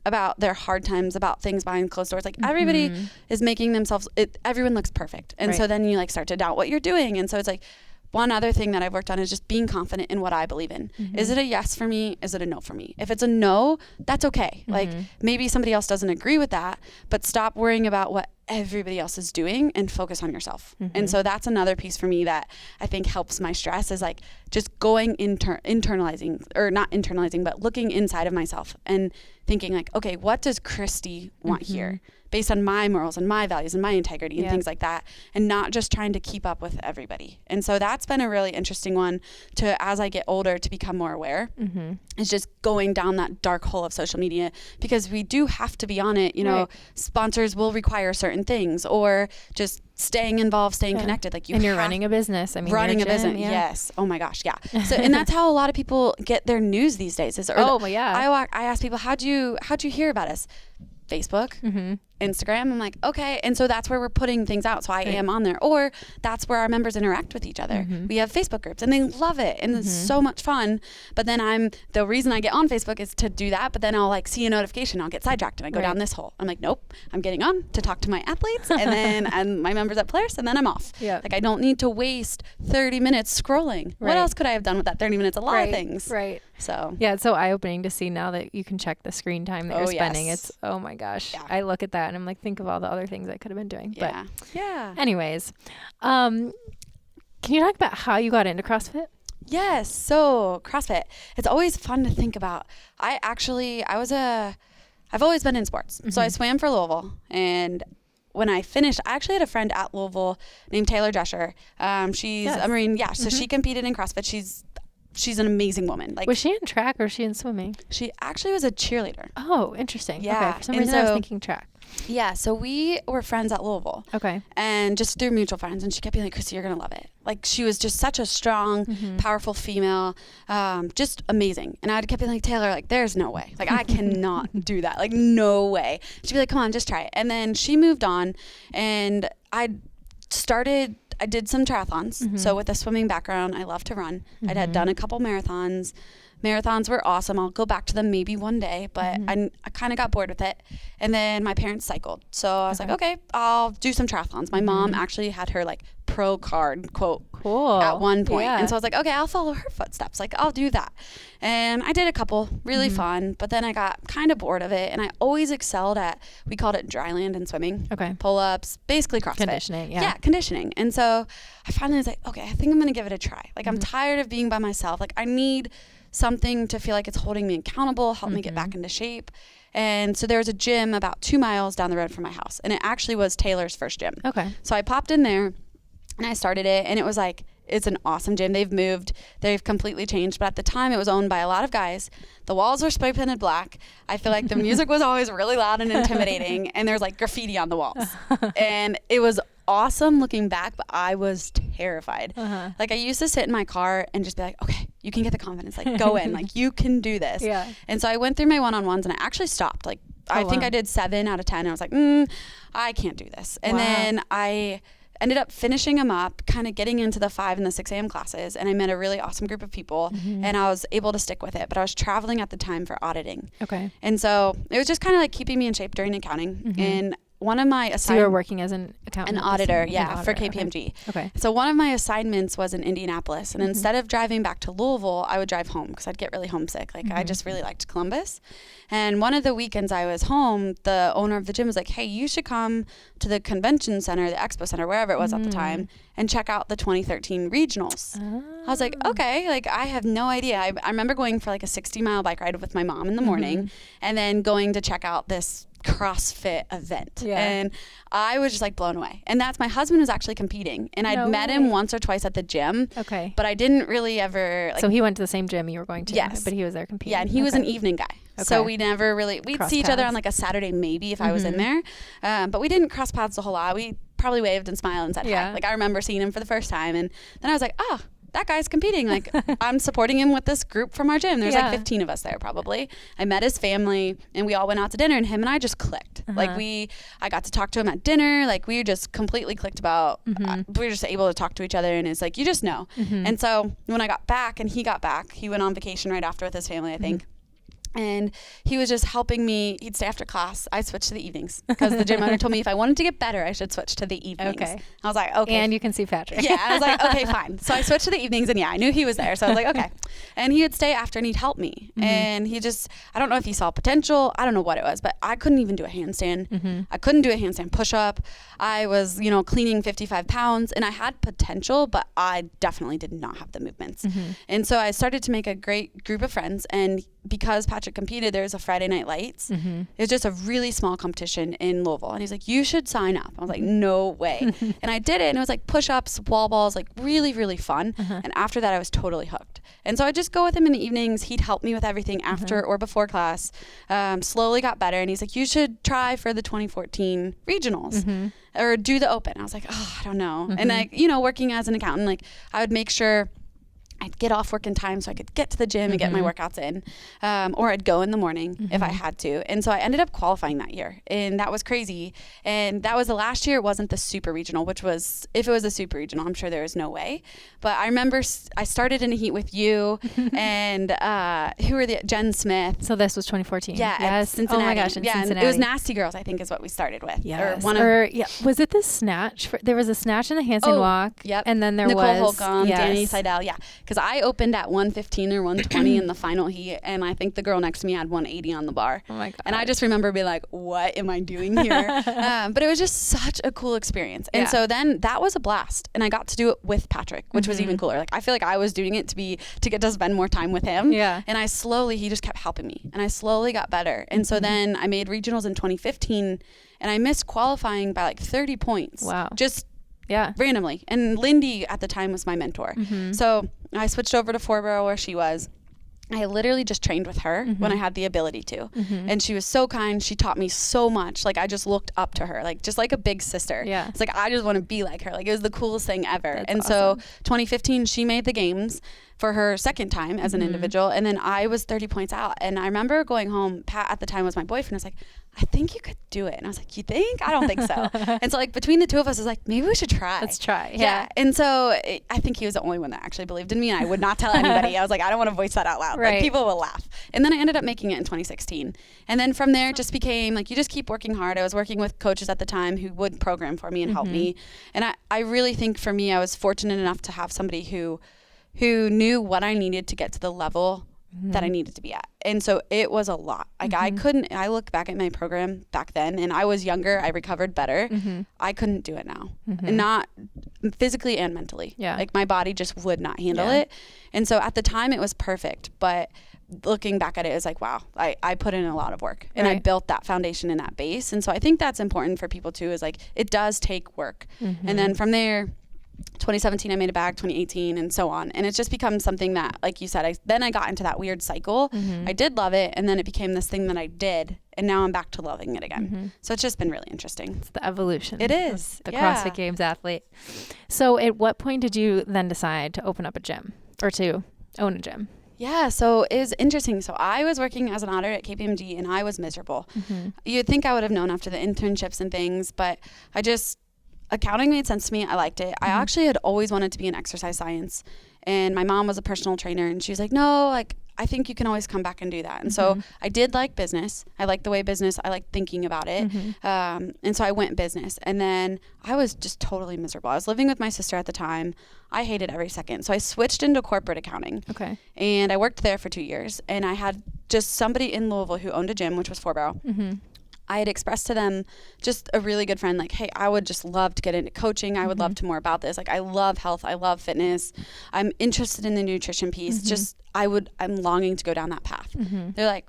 [SPEAKER 1] about their hard times, about things behind closed doors. Like everybody is making themselves, everyone looks perfect. And so then you like start to doubt what you're doing. And so it's like, one other thing that I've worked on is just being confident in what I believe in. Is it a yes for me? Is it a no for me? If it's a no, that's okay. Like maybe somebody else doesn't agree with that, but stop worrying about what everybody else is doing and focus on yourself. And so that's another piece for me that I think helps my stress is like just going internalizing, or not internalizing, but looking inside of myself and thinking like, okay, what does Kristi want here based on my morals and my values and my integrity and things like that, and not just trying to keep up with everybody. And so that's been a really interesting one to, as I get older, to become more aware. It's just going down that dark hole of social media because we do have to be on it. You know, sponsors will require certain certain things, or just staying involved, staying connected. Like
[SPEAKER 3] you're running a business. I mean,
[SPEAKER 1] running a business.
[SPEAKER 3] Yeah.
[SPEAKER 1] Yes. Oh my gosh. Yeah. So, and that's how a lot of people get their news these days. I ask people, how'd you hear about us? Facebook, Instagram. I'm like, okay. And so that's where we're putting things out. So I am on there, or that's where our members interact with each other. We have Facebook groups and they love it. And it's so much fun. But then the reason I get on Facebook is to do that. But then I'll like see a notification. I'll get sidetracked and I go down this hole. I'm like, nope, I'm getting on to talk to my athletes and then and my members at Polaris, and then I'm off. Like I don't need to waste 30 minutes scrolling. What else could I have done with that 30 minutes? A lot of things.
[SPEAKER 3] Right.
[SPEAKER 1] So
[SPEAKER 3] yeah, it's so eye-opening to see now that you can check the screen time that you're spending. It's, oh my gosh. Yeah. I look at that and I'm like, think of all the other things I could have been doing.
[SPEAKER 1] Yeah.
[SPEAKER 3] But anyways, can you talk about how you got into CrossFit?
[SPEAKER 1] Yes. So CrossFit, it's always fun to think about. I've always been in sports. So I swam for Louisville, and when I finished, I actually had a friend at Louisville named Taylor Drescher. She's a Marine. Yeah. So she competed in CrossFit. She's an amazing woman. Like,
[SPEAKER 3] was she in track or was she in swimming?
[SPEAKER 1] She actually was a cheerleader.
[SPEAKER 3] Oh, interesting.
[SPEAKER 1] Yeah.
[SPEAKER 3] Okay. For some reason I was thinking track.
[SPEAKER 1] Yeah. So we were friends at Louisville.
[SPEAKER 3] Okay.
[SPEAKER 1] And just through mutual friends. And she kept being like, Kristi, you're going to love it. Like, she was just such a strong, powerful female. Just amazing. And I kept being like, Taylor, like, there's no way. Like, I cannot do that. Like, no way. She'd be like, come on, just try it. And then she moved on, and I did some triathlons. So with a swimming background, I love to run. I had done a couple marathons. Marathons were awesome. I'll go back to them maybe one day, but I kind of got bored with it. And then my parents cycled. So I was like, okay, I'll do some triathlons. My mom actually had her like pro card, quote, at one point. And so I was like, okay, I'll follow her footsteps. Like, I'll do that. And I did a couple, really fun, but then I got kind of bored of it. And I always excelled we called it dry land and swimming.
[SPEAKER 3] Okay.
[SPEAKER 1] Pull-ups, basically CrossFit.
[SPEAKER 3] Conditioning,
[SPEAKER 1] Yeah, conditioning. And so I finally was like, okay, I think I'm going to give it a try. Like, I'm tired of being by myself. Like, I need something to feel like it's holding me accountable, help me get back into shape. And so there was a gym about 2 miles down the road from my house. And it actually was Taylor's first gym.
[SPEAKER 3] Okay.
[SPEAKER 1] So I popped in there and I started it, and it was like, it's an awesome gym. They've moved. They've completely changed. But at the time, it was owned by a lot of guys. The walls were spray painted black. I feel like the music was always really loud and intimidating. And there's like graffiti on the walls. And it was awesome looking back, but I was terrified. Like, I used to sit in my car and just be like, okay, you can get the confidence. Like, go in. Like, you can do this.
[SPEAKER 3] Yeah.
[SPEAKER 1] And so I went through my one-on-ones, and I actually stopped. Like, I think I did 7 out of 10. And I was like, I can't do this. And then I ended up finishing them up, kind of getting into the 5 and the 6 a.m. classes, and I met a really awesome group of people, and I was able to stick with it. But I was traveling at the time for auditing. Okay. And so it was just kind of like keeping me in shape during accounting. And one of my assignments...
[SPEAKER 3] So you were working as an accountant?
[SPEAKER 1] An auditor, for KPMG.
[SPEAKER 3] Okay.
[SPEAKER 1] So one of my assignments was in Indianapolis, and instead of driving back to Louisville, I would drive home because I'd get really homesick. Like, I just really liked Columbus. And one of the weekends I was home, the owner of the gym was like, hey, you should come to the convention center, the expo center, wherever it was at the time, and check out the 2013 regionals. I was like, okay, like, I have no idea. I remember going for like a 60-mile bike ride with my mom in the morning, and then going to check out this CrossFit event. And I was just like blown away. And my husband was actually competing, and I'd met him once or twice at the gym. Okay. But I didn't really ever like,
[SPEAKER 3] so he went to the same gym you were going to.
[SPEAKER 1] Yes.
[SPEAKER 3] But he was there competing.
[SPEAKER 1] Yeah, and he was an evening guy. Okay. So we never really, we'd see each other on like a Saturday maybe if I was in there. But we didn't cross paths a whole lot. We probably waved and smiled and said hi. Like, I remember seeing him for the first time, and then I was like, oh, that guy's competing. Like, I'm supporting him with this group from our gym. There's like 15 of us there probably. I met his family, and we all went out to dinner, and him and I just clicked. Like, I got to talk to him at dinner. Like, we just completely clicked about, we were just able to talk to each other, and it's like, you just know. And so when I got back and he got back, he went on vacation right after with his family, I think. And he was just helping me. He'd stay after class. I switched to the evenings because the gym owner told me if I wanted to get better, I should switch to the evenings. Okay. I was like, okay.
[SPEAKER 3] And you can see Patrick.
[SPEAKER 1] Yeah. I was like, okay, fine. So I switched to the evenings, and I knew he was there. So I was like, okay. And he would stay after and he'd help me. And he just, I don't know if he saw potential. I don't know what it was, but I couldn't even do a handstand. I couldn't do a handstand push-up. I was, cleaning 55 pounds, and I had potential, but I definitely did not have the movements. And so I started to make a great group of friends. And because Patrick Patrick competed, there was a Friday Night Lights.
[SPEAKER 3] Mm-hmm.
[SPEAKER 1] It was just a really small competition in Louisville. And he's like, you should sign up. I was like, no way. And I did it. And it was like push-ups, wall balls, like really, really fun. And after that, I was totally hooked. And so I just go with him in the evenings. He'd help me with everything after or before class. Slowly got better. And he's like, you should try for the 2014 regionals or do the Open. I was like, oh, I don't know. And like, you know, working as an accountant, like I would make sure I'd get off work in time so I could get to the gym and get my workouts in, or I'd go in the morning if I had to. And so I ended up qualifying that year, and that was crazy. And that was the last year. It wasn't the super regional, which was, if it was a super regional, I'm sure there was no way. But I remember I started in a heat with you and who were Jen Smith.
[SPEAKER 3] So this was 2014.
[SPEAKER 1] Yeah.
[SPEAKER 3] Yes.
[SPEAKER 1] Cincinnati.
[SPEAKER 3] Oh my gosh. In
[SPEAKER 1] yeah.
[SPEAKER 3] Cincinnati.
[SPEAKER 1] And it was Nasty Girls, I think, is what we started with.
[SPEAKER 3] Yes.
[SPEAKER 1] Yeah.
[SPEAKER 3] Was it the snatch? There was a snatch in the handstand walk.
[SPEAKER 1] Yep.
[SPEAKER 3] And then there
[SPEAKER 1] Nicole
[SPEAKER 3] was
[SPEAKER 1] Holcomb, Danny Seidel. Yeah. Because I opened at 115 or 120 in the final heat, and I think the girl next to me had 180 on the bar.
[SPEAKER 3] Oh my god!
[SPEAKER 1] And I just remember being like, "What am I doing here?" But it was just such a cool experience. And so then that was a blast, and I got to do it with Patrick, which was even cooler. Like I feel like I was doing it to get to spend more time with him.
[SPEAKER 3] Yeah.
[SPEAKER 1] And he just kept helping me, and I slowly got better. And so then I made regionals in 2015, and I missed qualifying by like 30 points.
[SPEAKER 3] Wow.
[SPEAKER 1] Just randomly. And Lindy at the time was my mentor. So I switched over to Forborough where she was. I literally just trained with her when I had the ability to. And she was so kind. She taught me so much. Like I just looked up to her, like just like a big sister.
[SPEAKER 3] Yeah.
[SPEAKER 1] It's like I just want to be like her. Like it was the coolest thing ever.
[SPEAKER 3] That's
[SPEAKER 1] and
[SPEAKER 3] awesome.
[SPEAKER 1] so 2015 she made the games for her second time as an individual, and then I was 30 points out. And I remember going home, Pat at the time was my boyfriend, was like, I think you could do it. And I was like, you think? I don't think so. And so like between the two of us, I was like, maybe we should try.
[SPEAKER 3] Let's try.
[SPEAKER 1] Yeah. And so I think he was the only one that actually believed in me, and I would not tell anybody. I was like, I don't want to voice that out loud.
[SPEAKER 3] Right.
[SPEAKER 1] Like people will laugh. And then I ended up making it in 2016. And then from there it just became like, you just keep working hard. I was working with coaches at the time who would program for me and help me. And I really think for me, I was fortunate enough to have somebody who knew what I needed to get to the level that I needed to be at. And so it was a lot. Like I look back at my program back then, and I was younger, I recovered better. I couldn't do it now. And not physically and mentally.
[SPEAKER 3] Yeah.
[SPEAKER 1] Like my body just would not handle it. And so at the time it was perfect, but looking back at it, it's like, wow, I put in a lot of work, and I built that foundation and that base. And so I think that's important for people too, is like, it does take work. And then from there, 2017 I made it back, 2018, and so on. And it's just become something that, like you said, I got into that weird cycle. I did love it, and then it became this thing that I did, and now I'm back to loving it again. So it's just been really interesting.
[SPEAKER 3] It's the evolution.
[SPEAKER 1] It is.
[SPEAKER 3] The CrossFit Games athlete. So at what point did you then decide to open up a gym or to own a gym?
[SPEAKER 1] Yeah, so it was interesting. So I was working as an auditor at KPMG, and I was miserable. You'd think I would have known after the internships and things, but accounting made sense to me. I liked it. I actually had always wanted to be in exercise science, and my mom was a personal trainer, and she was like, no, like, I think you can always come back and do that. And so I did like business. I liked the way I liked thinking about it. And so I went business, and then I was just totally miserable. I was living with my sister at the time. I hated every second. So I switched into corporate accounting.
[SPEAKER 3] Okay.
[SPEAKER 1] And I worked there for 2 years, and I had just somebody in Louisville who owned a gym, which was Forborough. I had expressed to them, just a really good friend, like, hey, I would just love to get into coaching. I would love to more about this. Like, I love health. I love fitness. I'm interested in the nutrition piece. Just, I'm longing to go down that path. They're like,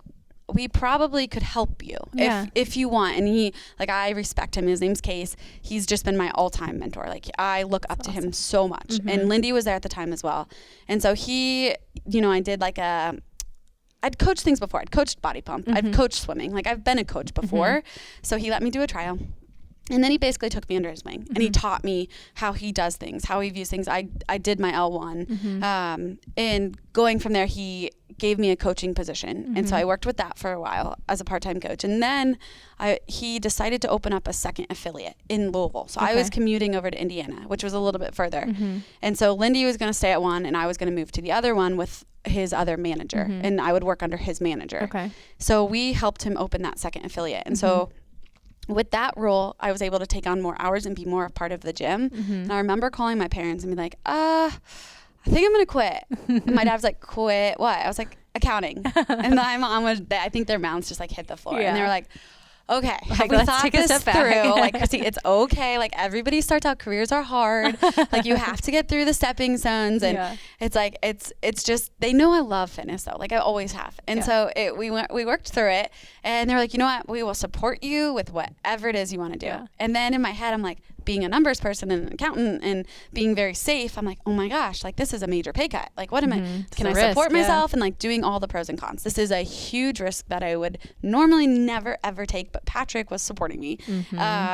[SPEAKER 1] we probably could help you if you want. And I respect him. His name's Case. He's just been my all-time mentor. Like, I look up to him so much. And Lindy was there at the time as well. And so he, I did I'd coached things before. I'd coached body pump. I've coached swimming. Like, I've been a coach before. So he let me do a trial. And then he basically took me under his wing, and he taught me how he does things, how he views things. I did my L1. And going from there, he gave me a coaching position. And so I worked with that for a while as a part-time coach. And then he decided to open up a second affiliate in Louisville. So I was commuting over to Indiana, which was a little bit further. And so Lindy was going to stay at one, and I was going to move to the other one with his other manager, and I would work under his manager.
[SPEAKER 3] Okay.
[SPEAKER 1] So we helped him open that second affiliate. And so with that role, I was able to take on more hours and be more a part of the gym. And I remember calling my parents and be like, I think I'm going to quit. And my dad was like, quit what? I was like, accounting. And my mom I think their mouths just like hit the floor. And they were like, okay,
[SPEAKER 3] Like,
[SPEAKER 1] we
[SPEAKER 3] let's
[SPEAKER 1] thought
[SPEAKER 3] take a
[SPEAKER 1] this
[SPEAKER 3] step back.
[SPEAKER 1] through. Like, Kristi, it's okay. Like, everybody starts out, careers are hard. Like, you have to get through the stepping stones. And it's like, it's just, they know I love fitness though. Like, I always have. And so we worked through it, and they were like, you know what? We will support you with whatever it is you want to do. Yeah. And then in my head, I'm like, being a numbers person and an accountant and being very safe, I'm like, oh my gosh, like, this is a major pay cut. Like, what am I, can I support myself? And like doing all the pros and cons. This is a huge risk that I would normally never ever take, but Patrick was supporting me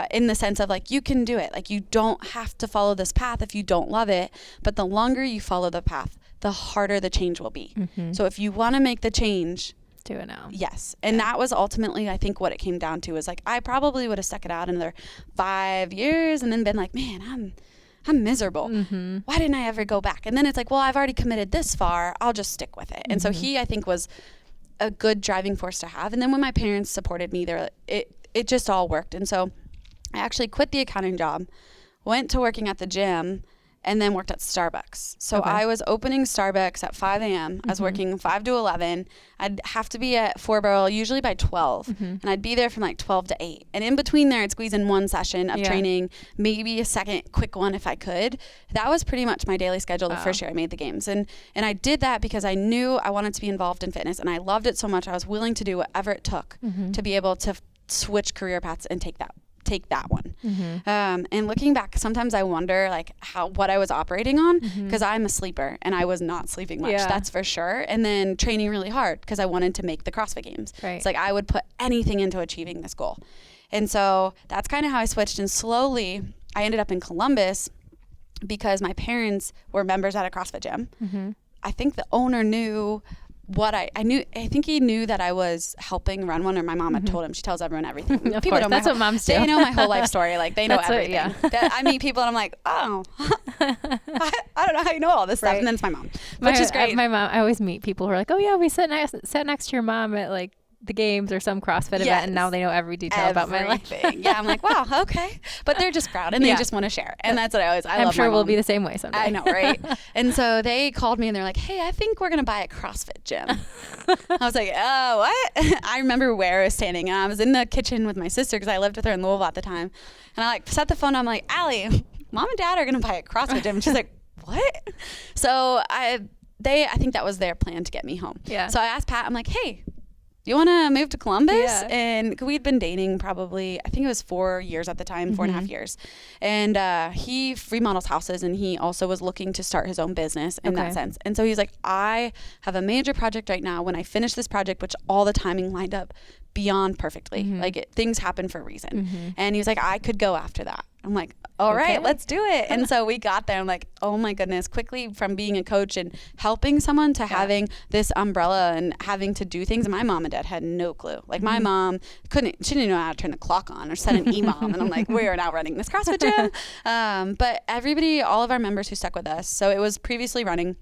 [SPEAKER 1] in the sense of like, you can do it. Like, you don't have to follow this path if you don't love it, but the longer you follow the path, the harder the change will be. So if you want to make the change,
[SPEAKER 3] do it now.
[SPEAKER 1] Yes. And that was ultimately, I think, what it came down to, is like, I probably would have stuck it out another 5 years and then been like, man, I'm miserable. Why didn't I ever go back? And then it's like, well, I've already committed this far. I'll just stick with it. And so he, I think, was a good driving force to have. And then when my parents supported me, it just all worked. And so I actually quit the accounting job, went to working at the gym, and then worked at Starbucks. So I was opening Starbucks at 5 a.m. I was working 5 to 11. I'd have to be at Four Barrel usually by 12. And I'd be there from like 12 to 8. And in between there, I'd squeeze in one session of training, maybe a second quick one if I could. That was pretty much my daily schedule the first year I made the games. And I did that because I knew I wanted to be involved in fitness, and I loved it so much. I was willing to do whatever it took to be able to switch career paths and take that one. And looking back, sometimes I wonder like what I was operating on, because I'm a sleeper and I was not sleeping much, that's for sure. And then training really hard because I wanted to make the CrossFit Games. It's like I would put anything into achieving this goal. And so that's kind of how I switched. And slowly I ended up in Columbus because my parents were members at a CrossFit gym. I think the owner knew what I knew. I think he knew that I was helping run one, or my mom had told him. She tells everyone everything.
[SPEAKER 3] Of course, that's what moms do.
[SPEAKER 1] They know my whole life story. Like, they know everything. I meet people and I'm like, oh, I don't know how you know all this stuff. And then it's my mom, which is great.
[SPEAKER 3] My mom, I always meet people who are like, oh yeah, we sat next to your mom at like the games or some CrossFit event, and now they know every detail about my life.
[SPEAKER 1] I'm like, wow, okay. But they're just proud, and they just want to share. And that's what I'm
[SPEAKER 3] love sure we'll be the same way someday.
[SPEAKER 1] I know, right? And so they called me and they're like, hey, I think we're going to buy a CrossFit gym. I was like, oh, what? I remember where I was standing, and I was in the kitchen with my sister because I lived with her in Louisville at the time. And I like set the phone down. I'm like, Allie, Mom and Dad are going to buy a CrossFit gym. And she's like, what? So I think that was their plan to get me home. So I asked Pat, I'm like, hey, you want to move to Columbus? And we'd been dating probably, I think it was 4 years at the time, 4.5 years. And he remodels houses, and he also was looking to start his own business in that sense. And so he's like, I have a major project right now. When I finish this project, which all the timing lined up beyond perfectly, like things happen for a reason. And he was like, I could go after that. I'm like, all right, let's do it. And so we got there. I'm like, oh my goodness, quickly from being a coach and helping someone to having this umbrella and having to do things. And my mom and dad had no clue. Like my mom she didn't know how to turn the clock on or set an EMOM. And I'm like, we are now running this CrossFit gym. But everybody, all of our members who stuck with us. So it was previously running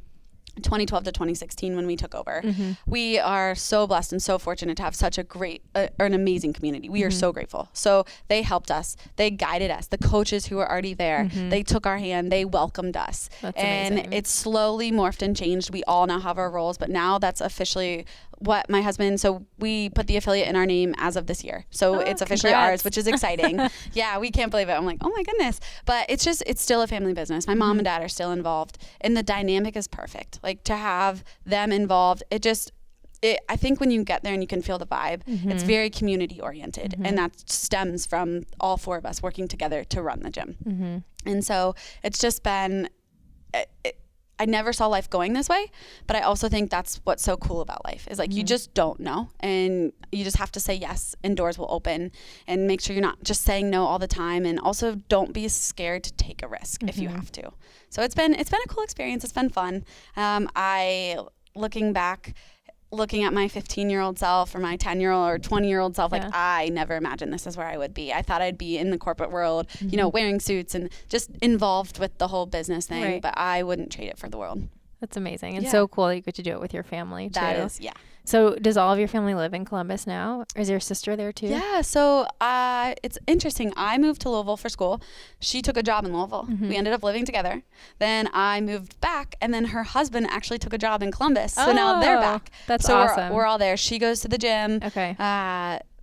[SPEAKER 1] 2012 to 2016 when we took over. We are so blessed and so fortunate to have such a great an amazing community. We are so grateful. So they helped us, they guided us, the coaches who were already there, they took our hand, they welcomed us. That's amazing. And it's slowly morphed and changed. We all now have our roles, but now that's officially what my husband, so we put the affiliate in our name as of this year. So it's officially ours, which is exciting. Yeah, we can't believe it. I'm like, oh my goodness. But it's still a family business. My mom and dad are still involved, and the dynamic is perfect. Like, to have them involved, I think when you get there and you can feel the vibe, it's very community oriented. And that stems from all four of us working together to run the gym. And so it's just been, I never saw life going this way, but I also think that's what's so cool about life is like, you just don't know, and you just have to say yes and doors will open, and make sure you're not just saying no all the time. And also don't be scared to take a risk if you have to. So it's been a cool experience. It's been fun. Looking back, looking at my 15-year-old self or my 10-year-old or 20-year-old self, like I never imagined this is where I would be. I thought I'd be in the corporate world, wearing suits and just involved with the whole business thing, but I wouldn't trade it for the world.
[SPEAKER 3] That's amazing. And so cool that you get to do it with your family too.
[SPEAKER 1] That is,
[SPEAKER 3] So does all of your family live in Columbus now? Or is your sister there too?
[SPEAKER 1] Yeah. So it's interesting. I moved to Louisville for school. She took a job in Louisville. We ended up living together. Then I moved back, and then her husband actually took a job in Columbus. So now they're back.
[SPEAKER 3] That's
[SPEAKER 1] so
[SPEAKER 3] awesome.
[SPEAKER 1] We're all there. She goes to the gym.
[SPEAKER 3] Okay.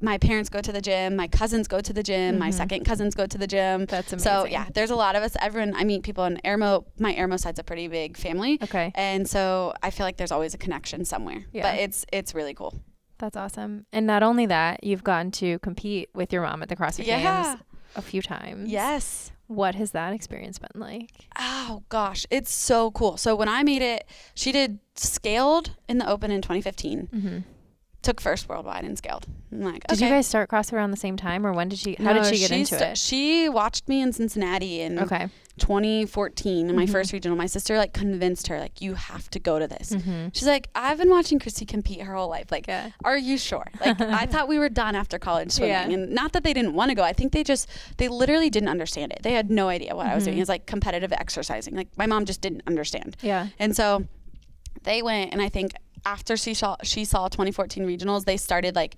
[SPEAKER 1] my parents go to the gym, my cousins go to the gym, my second cousins go to the gym.
[SPEAKER 3] That's amazing.
[SPEAKER 1] So yeah, there's a lot of us. Everyone, I meet people in Eramo. My Eramo side's a pretty big family.
[SPEAKER 3] Okay.
[SPEAKER 1] And so I feel like there's always a connection somewhere.
[SPEAKER 3] Yeah.
[SPEAKER 1] But it's really cool.
[SPEAKER 3] That's awesome. And not only that, you've gotten to compete with your mom at the CrossFit Games a few times.
[SPEAKER 1] Yes.
[SPEAKER 3] What has that experience been like?
[SPEAKER 1] Oh gosh, it's so cool. So when I made it, she did scaled in the Open in 2015. Took first worldwide and scaled. I'm like, okay.
[SPEAKER 3] Did you guys start CrossFit around the same time, or when did she? How did she get into it?
[SPEAKER 1] She watched me in Cincinnati in 2014 in my first regional. My sister like convinced her, like, you have to go to this. She's like, I've been watching Kristi compete her whole life. Like, are you sure? Like, I thought we were done after college swimming, and not that they didn't want to go. I think they literally didn't understand it. They had no idea what I was doing. It was like competitive exercising. Like, my mom just didn't understand.
[SPEAKER 3] Yeah.
[SPEAKER 1] And so they went, and I think after she saw 2014 regionals, they started like,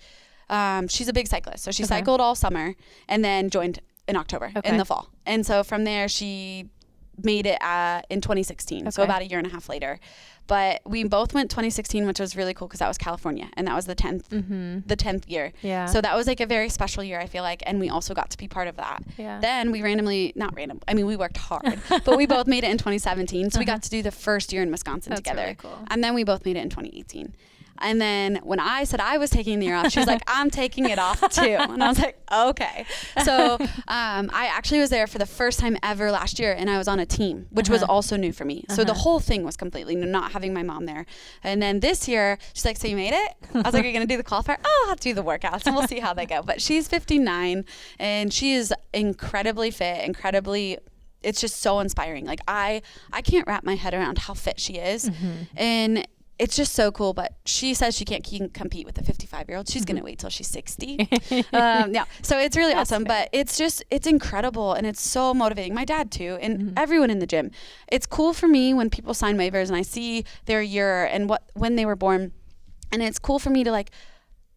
[SPEAKER 1] she's a big cyclist. So she cycled all summer and then joined in October in the fall. And so from there, she made it in 2016. So about a year and a half later. But we both went 2016, which was really cool because that was California. And that was the 10th year. Yeah. So that was like a very special year, I feel like. And we also got to be part of that. Yeah. Then we we worked hard. But we both made it in 2017. So we got to do the first year in Wisconsin together. Really cool. And then we both made it in 2018. And then when I said I was taking the year off, she was like, I'm taking it off too. And I was like, okay. So I actually was there for the first time ever last year, and I was on a team, which was also new for me. So the whole thing was completely new, not having my mom there. And then this year, she's like, so you made it? I was like, are you going to do the qualifier? Oh, I'll have to do the workouts, and we'll see how they go. But she's 59, and she is incredibly fit, it's just so inspiring. Like, I can't wrap my head around how fit she is. And it's just so cool, but she says she can't compete with a 55-year-old. She's going to wait till she's 60. So it's really awesome, but it's incredible, and it's so motivating. My dad too, and everyone in the gym. It's cool for me when people sign waivers and I see their year and when they were born, and it's cool for me to like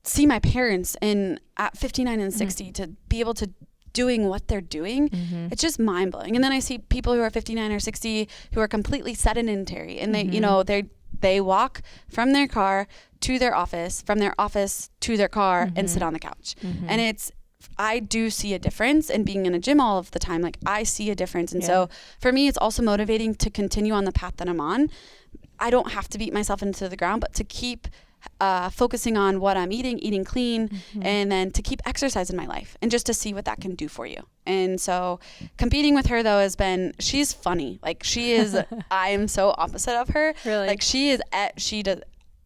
[SPEAKER 1] see my parents at 59 and 60 to be able to doing what they're doing. It's just mind blowing. And then I see people who are 59 or 60 who are completely sedentary, and they walk from their car to their office, from their office to their car, and sit on the couch. And I do see a difference in being in a gym all of the time. Like, I see a difference. And so for me, it's also motivating to continue on the path that I'm on. I don't have to beat myself into the ground, but to keep focusing on what I'm eating clean, and then to keep exercise in my life, and just to see what that can do for you. And so competing with her though she's funny. Like, she is, I am so opposite of her. Really? Like,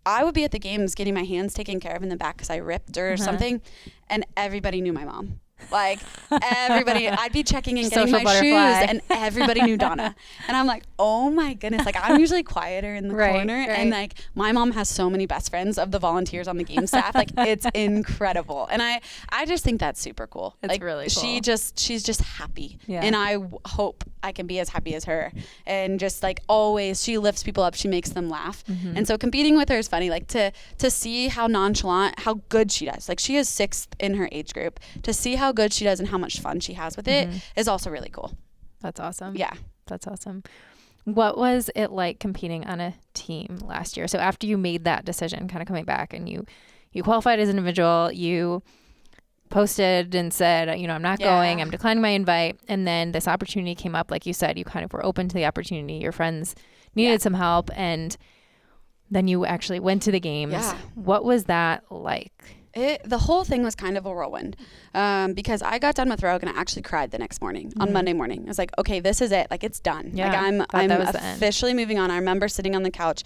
[SPEAKER 1] I would be at the games getting my hands taken care of in the back because I ripped or something, and everybody knew my mom. Like, everybody, I'd be checking and getting my shoes, and everybody knew Donna. And I'm like, oh my goodness. Like, I'm usually quieter in the corner. And like, my mom has so many best friends of the volunteers on the game staff. Like, it's incredible. And I just think that's super cool.
[SPEAKER 3] It's
[SPEAKER 1] like,
[SPEAKER 3] really cool.
[SPEAKER 1] She's just happy. Yeah. And I hope I can be as happy as her. And just like always, she lifts people up. She makes them laugh. And so competing with her is funny. Like, to see how nonchalant, how good she does. Like, she is 6th in her age group. To see how good she does and how much fun she has with it is also really cool.
[SPEAKER 3] That's awesome.
[SPEAKER 1] Yeah.
[SPEAKER 3] That's awesome. What was it like competing on a team last year? So after you made that decision, kind of coming back, and you qualified as an individual, you posted and said, I'm not going, I'm declining my invite. And then this opportunity came up. Like you said, you kind of were open to the opportunity. Your friends needed some help. And then you actually went to the games. Yeah. What was that like?
[SPEAKER 1] The whole thing was kind of a whirlwind, because I got done with Rogue and I actually cried the next morning, on Monday morning. I was like, okay, this is it. Like, it's done. Yeah, like, I'm officially moving on. I remember sitting on the couch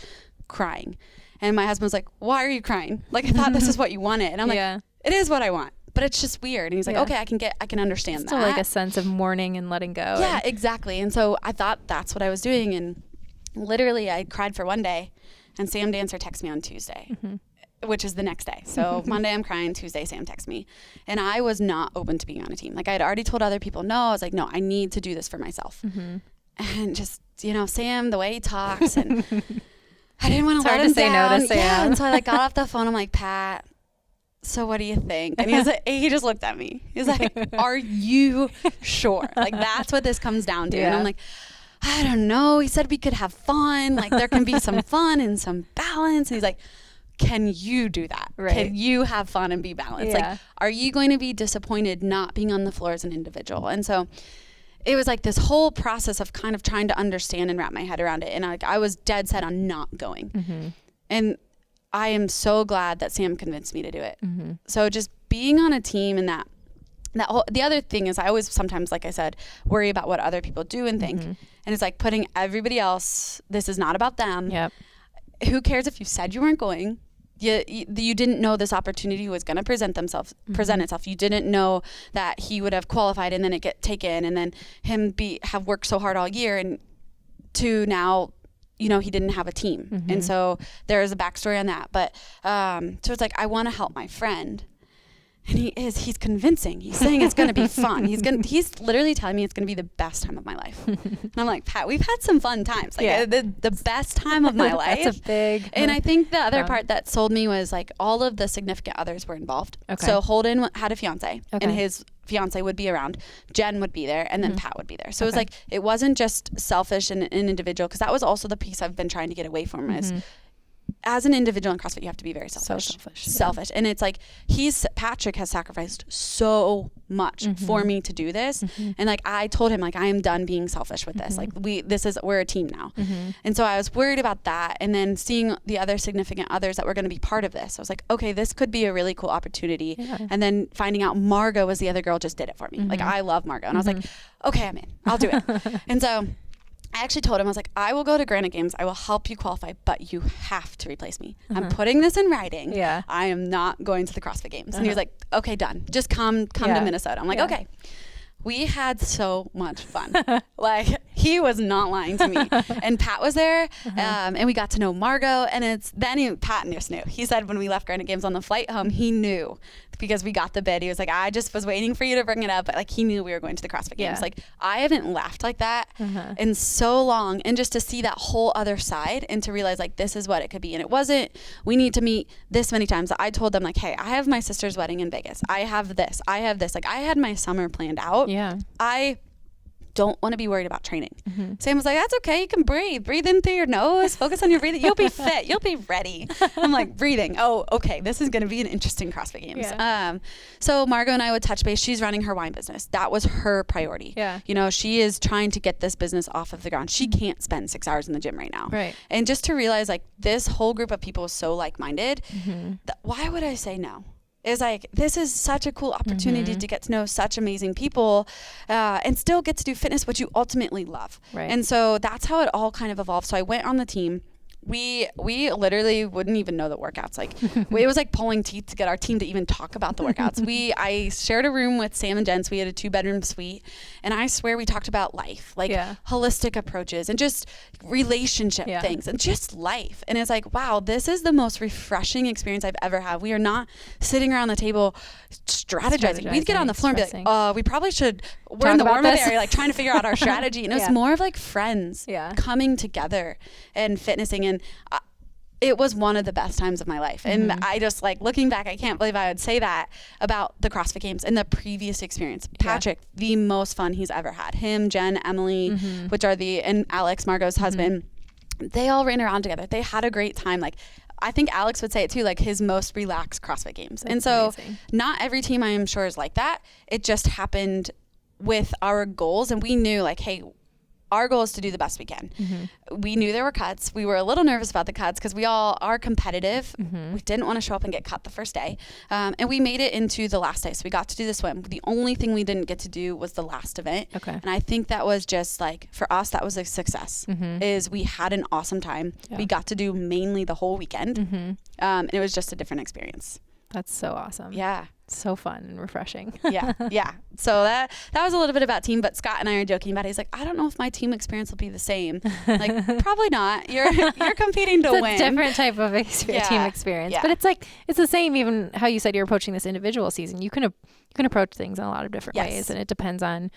[SPEAKER 1] crying, and my husband was like, why are you crying? Like, I thought this is what you wanted. And I'm like, it is what I want, but it's just weird. And he's like, okay, I can understand that.
[SPEAKER 3] Still like a sense of mourning and letting go.
[SPEAKER 1] Yeah, exactly. And so I thought that's what I was doing. And literally I cried for one day, and Sam Dancer texted me on Tuesday. Which is the next day. So Monday I'm crying, Tuesday Sam texts me. And I was not open to being on a team. Like, I had already told other people no. I was like, no, I need to do this for myself. And just, Sam, the way he talks, and I didn't want to let him down. Yeah, and so I got off the phone. I'm like, Pat, so what do you think? And he just looked at me. He's like, are you sure? Like, that's what this comes down to. And I'm like, I don't know. He said we could have fun. Like, there can be some fun and some balance. And he's like, can you do that?
[SPEAKER 3] Right.
[SPEAKER 1] Can you have fun and be balanced?
[SPEAKER 3] Yeah.
[SPEAKER 1] Like, are you going to be disappointed not being on the floor as an individual? And so it was like this whole process of kind of trying to understand and wrap my head around it. And I was dead set on not going. And I am so glad that Sam convinced me to do it. So just being on a team and that whole, the other thing is I always sometimes, like I said, worry about what other people do and think. And it's like putting everybody else, this is not about them.
[SPEAKER 3] Yep.
[SPEAKER 1] Who cares if you said you weren't going? You didn't know this opportunity was going to present itself. You didn't know that he would have qualified and then it get taken, and then him have worked so hard all year, and to now, you know, he didn't have a team. And so there is a backstory on that. But so it's like, I want to help my friend. And he's convincing. He's saying it's going to be fun. He's literally telling me it's going to be the best time of my life. And I'm like, Pat, we've had some fun times. Like the best time of my life.
[SPEAKER 3] That's a big.
[SPEAKER 1] And I think the other part that sold me was like all of the significant others were involved. Okay. So Holden had a fiance, and his fiance would be around. Jen would be there, and then Pat would be there. So it was like, it wasn't just selfish and an individual, because that was also the piece I've been trying to get away from is, as an individual in CrossFit, you have to be very selfish. Selfish. And it's like, Patrick has sacrificed so much for me to do this. And like, I told him, like, I am done being selfish with this. Like, we're a team now. And so I was worried about that. And then seeing the other significant others that were going to be part of this, I was like, okay, this could be a really cool opportunity. And then finding out Margot was the other girl, just did it for me. Like, I love Margot. And I was like, okay, I'm in. I'll do it. And so I actually told him, I was like, I will go to Granite Games. I will help you qualify, but you have to replace me. I'm putting this in writing. Yeah. I am not going to the CrossFit Games. And he was like, okay, done. Just come to Minnesota. I'm like, okay. We had so much fun. Like, he was not lying to me. And Pat was there, and we got to know Margot. And Pat just knew. He said when we left Granite Games on the flight home, he knew, because we got the bid. He was like, I just was waiting for you to bring it up. But like, he knew we were going to the CrossFit Games. Like, I haven't laughed like that in so long. And just to see that whole other side and to realize, like, this is what it could be. And it wasn't, we need to meet this many times. I told them, like, hey, I have my sister's wedding in Vegas. I have this. Like, I had my summer planned out. Yeah. I don't want to be worried about training. Sam was like, that's okay. You can breathe in through your nose, focus on your breathing. You'll be fit. You'll be ready. I'm like, breathing. Oh, okay. This is going to be an interesting CrossFit Games. Yeah. So Margot and I would touch base. She's running her wine business. That was her priority. Yeah. You know, she is trying to get this business off of the ground. She can't spend 6 hours in the gym right now. Right. And just to realize, like, this whole group of people is so like-minded, why would I say no? Is like, this is such a cool opportunity to get to know such amazing people and still get to do fitness, which you ultimately love. Right. And so that's how it all kind of evolved. So I went on the team. We literally wouldn't even know the workouts. Like, it was like pulling teeth to get our team to even talk about the workouts. I shared a room with Sam and Jen, so we had a 2-bedroom suite, and I swear we talked about life, like holistic approaches and just relationship things and just life. And it's like, wow, this is the most refreshing experience I've ever had. We are not sitting around the table strategizing. We'd get on the floor and be like, we probably should, we're in the warm-up area, like trying to figure out our strategy. And it was more of like friends coming together and fitnessing. And it was one of the best times of my life. And I just, like, looking back, I can't believe I would say that about the CrossFit Games and the previous experience. Patrick, the most fun he's ever had. Him, Jen, Emily, which are and Alex, Margot's husband, they all ran around together. They had a great time. Like, I think Alex would say it too, like, his most relaxed CrossFit Games. That's and so amazing. Not every team, I am sure, is like that. It just happened with our goals. And we knew, like, hey, our goal is to do the best we can. We knew there were cuts. We were a little nervous about the cuts because we all are competitive. We didn't want to show up and get cut the first day. And we made it into the last day. So we got to do the swim. The only thing we didn't get to do was the last event. Okay. And I think that was just, like, for us, that was a success, is we had an awesome time. Yeah. We got to do mainly the whole weekend. And it was just a different experience.
[SPEAKER 3] That's so awesome.
[SPEAKER 1] Yeah.
[SPEAKER 3] So fun and refreshing.
[SPEAKER 1] Yeah. So that was a little bit about team, but Scott and I are joking about it. He's like, I don't know if my team experience will be the same. Like, probably not. You're competing to win.
[SPEAKER 3] It's a different type of team experience. Yeah. But it's like, it's the same, even how you said you're approaching this individual season. You can approach things in a lot of different ways, and it depends on,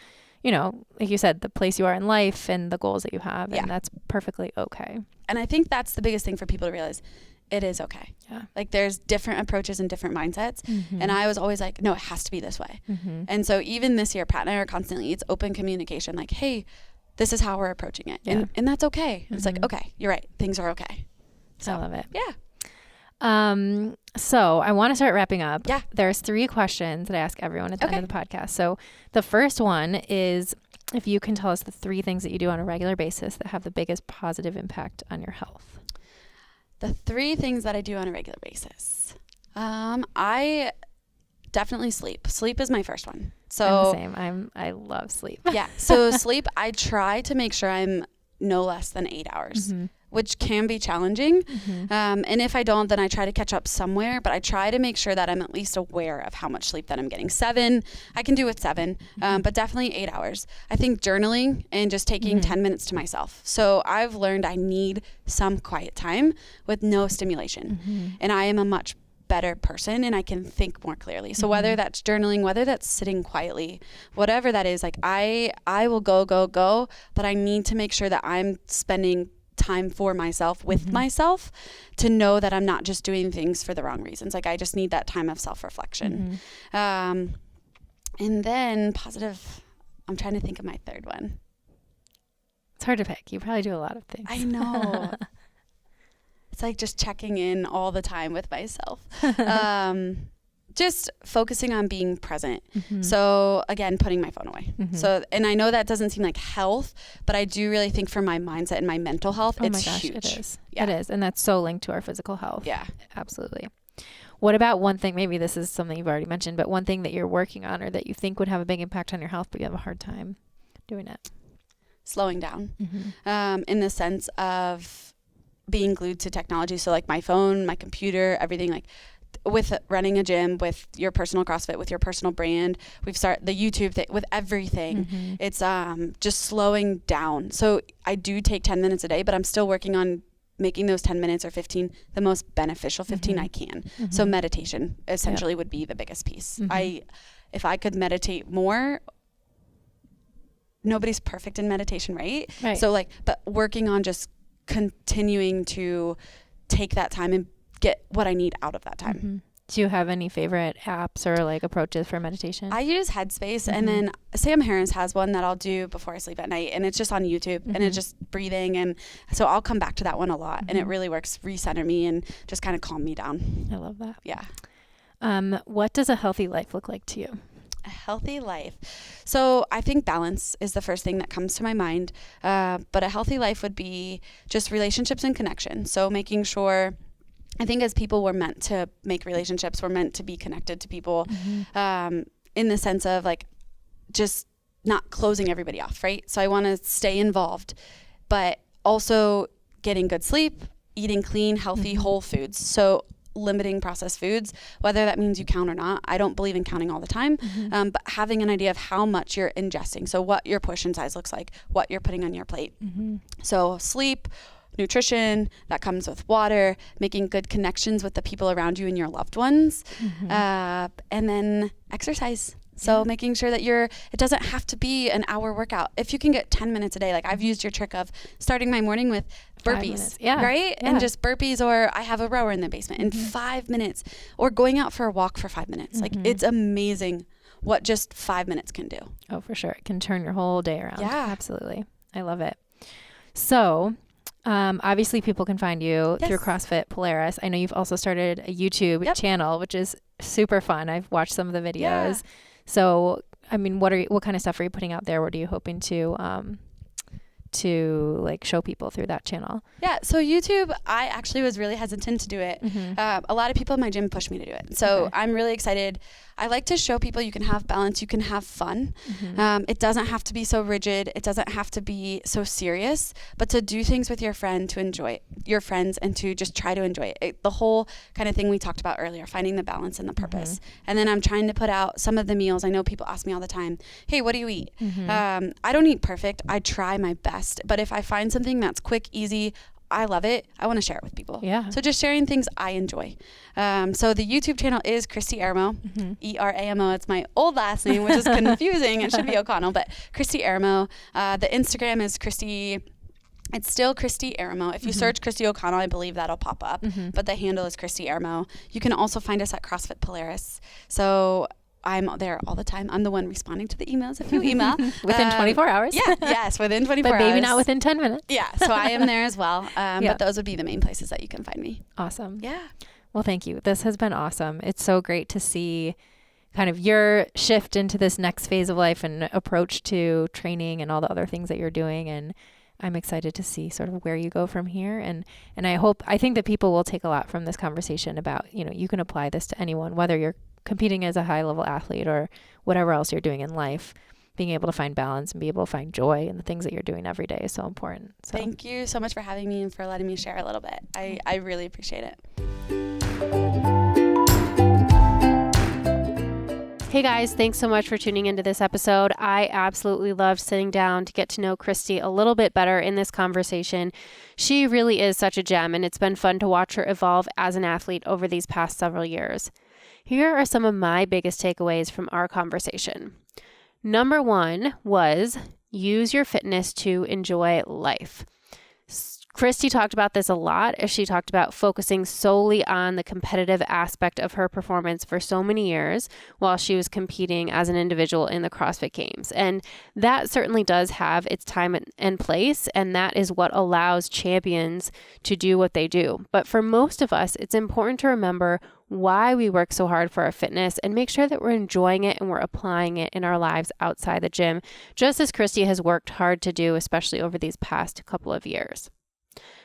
[SPEAKER 3] you know, like you said, the place you are in life and the goals that you have, and that's perfectly okay. And
[SPEAKER 1] I think that's the biggest thing for people to realize. It is okay. Yeah. Like, there's different approaches and different mindsets. And I was always like, no, it has to be this way. And so even this year, Pat and I are constantly, it's open communication. Like, hey, this is how we're approaching it. And that's okay. And it's like, okay, you're right. Things are okay. So,
[SPEAKER 3] I love it.
[SPEAKER 1] Yeah.
[SPEAKER 3] So I want to start wrapping up.
[SPEAKER 1] Yeah.
[SPEAKER 3] There's 3 questions that I ask everyone at the end of the podcast. So the first one is if you can tell us the 3 things that you do on a regular basis that have the biggest positive impact on your health.
[SPEAKER 1] The 3 things that I do on a regular basis. I definitely sleep. Sleep is my first one. So
[SPEAKER 3] I'm the same. I love sleep.
[SPEAKER 1] Yeah. So sleep, I try to make sure I'm no less than 8 hours, which can be challenging. And if I don't, then I try to catch up somewhere, but I try to make sure that I'm at least aware of how much sleep that I'm getting. 7, I can do with 7, but definitely 8 hours. I think journaling and just taking 10 minutes to myself. So I've learned I need some quiet time with no stimulation. And I am a much better person and I can think more clearly. So whether that's journaling, whether that's sitting quietly, whatever that is, like I will go, but I need to make sure that I'm spending time for myself with myself to know that I'm not just doing things for the wrong reasons. Like I just need that time of self-reflection. And then positive, I'm trying to think of my third one.
[SPEAKER 3] It's hard to pick. You probably do a lot of things.
[SPEAKER 1] I know. It's like just checking in all the time with myself. Just focusing on being present. So again, putting my phone away. So, and I know that doesn't seem like health, but I do really think for my mindset and my mental health, it's huge.
[SPEAKER 3] It is.
[SPEAKER 1] Yeah.
[SPEAKER 3] It is. And that's so linked to our physical health.
[SPEAKER 1] Yeah.
[SPEAKER 3] Absolutely. What about one thing, maybe this is something you've already mentioned, but one thing that you're working on or that you think would have a big impact on your health, but you have a hard time doing it?
[SPEAKER 1] Slowing down. In the sense of being glued to technology. So like my phone, my computer, everything, like with running a gym, with your personal CrossFit, with your personal brand, we've started the YouTube thing, with everything. It's just slowing down. So I do take 10 minutes a day, but I'm still working on making those 10 minutes or 15 the most beneficial 15 I can. So meditation essentially would be the biggest piece. If I could meditate more, nobody's perfect in meditation, right? So like, but working on just continuing to take that time and get what I need out of that time.
[SPEAKER 3] Do you have any favorite apps or like approaches for meditation?
[SPEAKER 1] I use Headspace, and then Sam Harris has one that I'll do before I sleep at night, and it's just on YouTube, and it's just breathing, and so I'll come back to that one a lot, and it really works, recenter me and just kind of calm me down.
[SPEAKER 3] I love that.
[SPEAKER 1] Yeah.
[SPEAKER 3] What does a healthy life look like to you?
[SPEAKER 1] A healthy life. So I think balance is the first thing that comes to my mind. But a healthy life would be just relationships and connection. So making sure, I think as people, we're meant to make relationships. We're meant to be connected to people in the sense of like just not closing everybody off, right? So I want to stay involved, but also getting good sleep, eating clean, healthy, whole foods. So limiting processed foods, whether that means you count or not. I don't believe in counting all the time, but having an idea of how much you're ingesting. So what your portion size looks like, what you're putting on your plate. So sleep, nutrition, that comes with water, making good connections with the people around you and your loved ones, and then exercise. So making sure that it doesn't have to be an hour workout. If you can get 10 minutes a day, like I've used your trick of starting my morning with burpees, right? And just burpees, or I have a rower in the basement in 5 minutes, or going out for a walk for 5 minutes. Like it's amazing what just 5 minutes can do.
[SPEAKER 3] Oh, for sure. It can turn your whole day around.
[SPEAKER 1] Yeah.
[SPEAKER 3] Absolutely. I love it. So obviously people can find you through CrossFit Polaris. I know you've also started a YouTube channel, which is super fun. I've watched some of the videos. So, I mean, what kind of stuff are you putting out there? What are you hoping to like show people through that channel? Yeah.
[SPEAKER 1] So YouTube, I actually was really hesitant to do it. A lot of people in my gym pushed me to do it. So I'm really excited. I like to show people you can have balance, you can have fun. It doesn't have to be so rigid. It doesn't have to be so serious, but to do things with your friend, to enjoy it, your friends, and to just try to enjoy it. The whole kind of thing we talked about earlier, finding the balance and the purpose. And then I'm trying to put out some of the meals. I know people ask me all the time, hey, what do you eat? I don't eat perfect. I try my best. But if I find something that's quick, easy, I love it, I want to share it with people. So just sharing things I enjoy. So the YouTube channel is Kristi Eramo, E-R-A-M-O. It's my old last name, which is confusing. It should be O'Connell, but Kristi Eramo. The Instagram is Kristi. It's still Kristi Eramo. If you search Kristi O'Connell, I believe that'll pop up. But the handle is Kristi Eramo. You can also find us at CrossFit Polaris. So I'm there all the time. I'm the one responding to the emails if you email.
[SPEAKER 3] Within 24 hours?
[SPEAKER 1] Yes, within 24 hours.
[SPEAKER 3] But maybe not within 10 minutes.
[SPEAKER 1] Yeah, so I am there as well. But those would be the main places that you can find me.
[SPEAKER 3] Awesome.
[SPEAKER 1] Yeah.
[SPEAKER 3] Well, thank you. This has been awesome. It's so great to see kind of your shift into this next phase of life and approach to training and all the other things that you're doing. And I'm excited to see sort of where you go from here. And I think that people will take a lot from this conversation about, you can apply this to anyone, whether you're competing as a high level athlete or whatever else you're doing in life. Being able to find balance and be able to find joy in the things that you're doing every day is so important. So.
[SPEAKER 1] Thank you so much for having me and for letting me share a little bit. I really appreciate it.
[SPEAKER 2] Hey guys, thanks so much for tuning into this episode. I absolutely loved sitting down to get to know Kristi a little bit better in this conversation. She really is such a gem, and it's been fun to watch her evolve as an athlete over these past several years. Here are some of my biggest takeaways from our conversation. Number 1 was use your fitness to enjoy life. Kristi talked about this a lot as she talked about focusing solely on the competitive aspect of her performance for so many years while she was competing as an individual in the CrossFit Games. And that certainly does have its time and place, and that is what allows champions to do what they do. But for most of us, it's important to remember why we work so hard for our fitness and make sure that we're enjoying it and we're applying it in our lives outside the gym, just as Kristi has worked hard to do, especially over these past couple of years.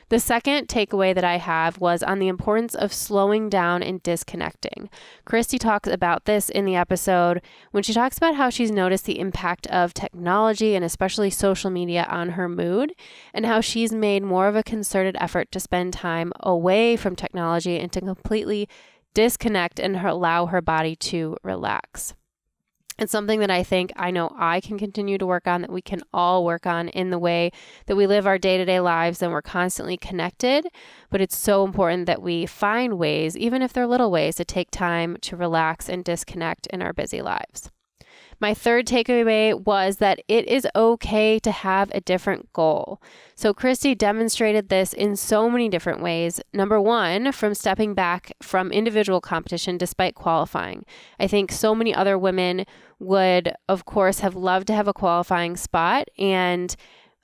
[SPEAKER 2] The second takeaway that I have was on the importance of slowing down and disconnecting. Kristi talks about this in the episode when she talks about how she's noticed the impact of technology and especially social media on her mood, and how she's made more of a concerted effort to spend time away from technology and to completely disconnect and allow her body to relax. It's something that I know I can continue to work on, that we can all work on in the way that we live our day-to-day lives, and we're constantly connected. But it's so important that we find ways, even if they're little ways, to take time to relax and disconnect in our busy lives. My third takeaway was that it is okay to have a different goal. So Kristi demonstrated this in so many different ways. Number 1, from stepping back from individual competition despite qualifying. I think so many other women would, of course, have loved to have a qualifying spot, and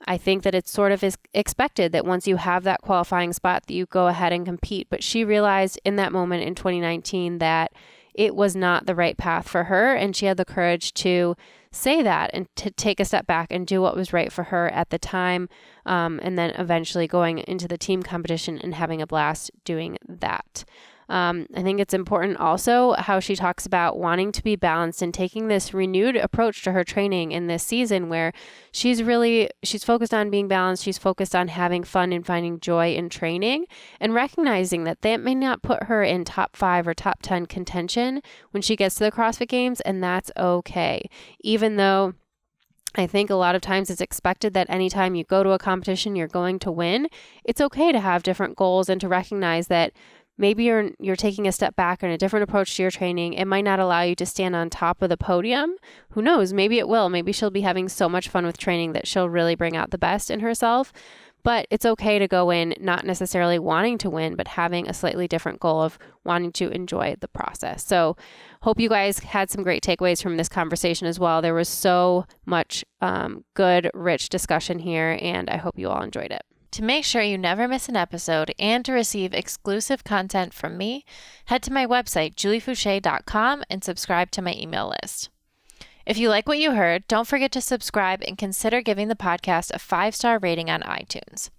[SPEAKER 2] I think that it's sort of is expected that once you have that qualifying spot that you go ahead and compete. But she realized in that moment in 2019 that it was not the right path for her, and she had the courage to say that and to take a step back and do what was right for her at the time, and then eventually going into the team competition and having a blast doing that. I think it's important also how she talks about wanting to be balanced and taking this renewed approach to her training in this season, where she's focused on being balanced. She's focused on having fun and finding joy in training, and recognizing that may not put her in top 5 or top 10 contention when she gets to the CrossFit Games, and that's okay. Even though I think a lot of times it's expected that anytime you go to a competition, you're going to win. It's okay to have different goals and to recognize that maybe you're taking a step back and a different approach to your training. It might not allow you to stand on top of the podium. Who knows? Maybe it will. Maybe she'll be having so much fun with training that she'll really bring out the best in herself. But it's okay to go in not necessarily wanting to win, but having a slightly different goal of wanting to enjoy the process. So hope you guys had some great takeaways from this conversation as well. There was so much good, rich discussion here, and I hope you all enjoyed it. To make sure you never miss an episode and to receive exclusive content from me, head to my website, juliefoucher.com, and subscribe to my email list. If you like what you heard, don't forget to subscribe and consider giving the podcast a 5-star rating on iTunes.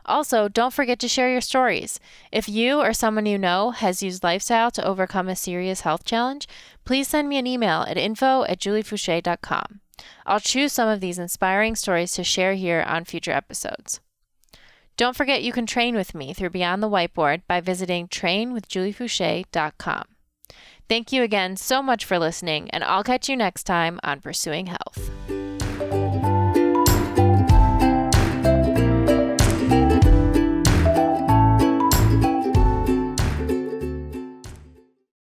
[SPEAKER 2] Also, don't forget to share your stories. If you or someone you know has used lifestyle to overcome a serious health challenge, please send me an email at info@juliefoucher.com. I'll choose some of these inspiring stories to share here on future episodes. Don't forget you can train with me through Beyond the Whiteboard by visiting trainwithjuliefoucher.com. Thank you again so much for listening, and I'll catch you next time on Pursuing Health.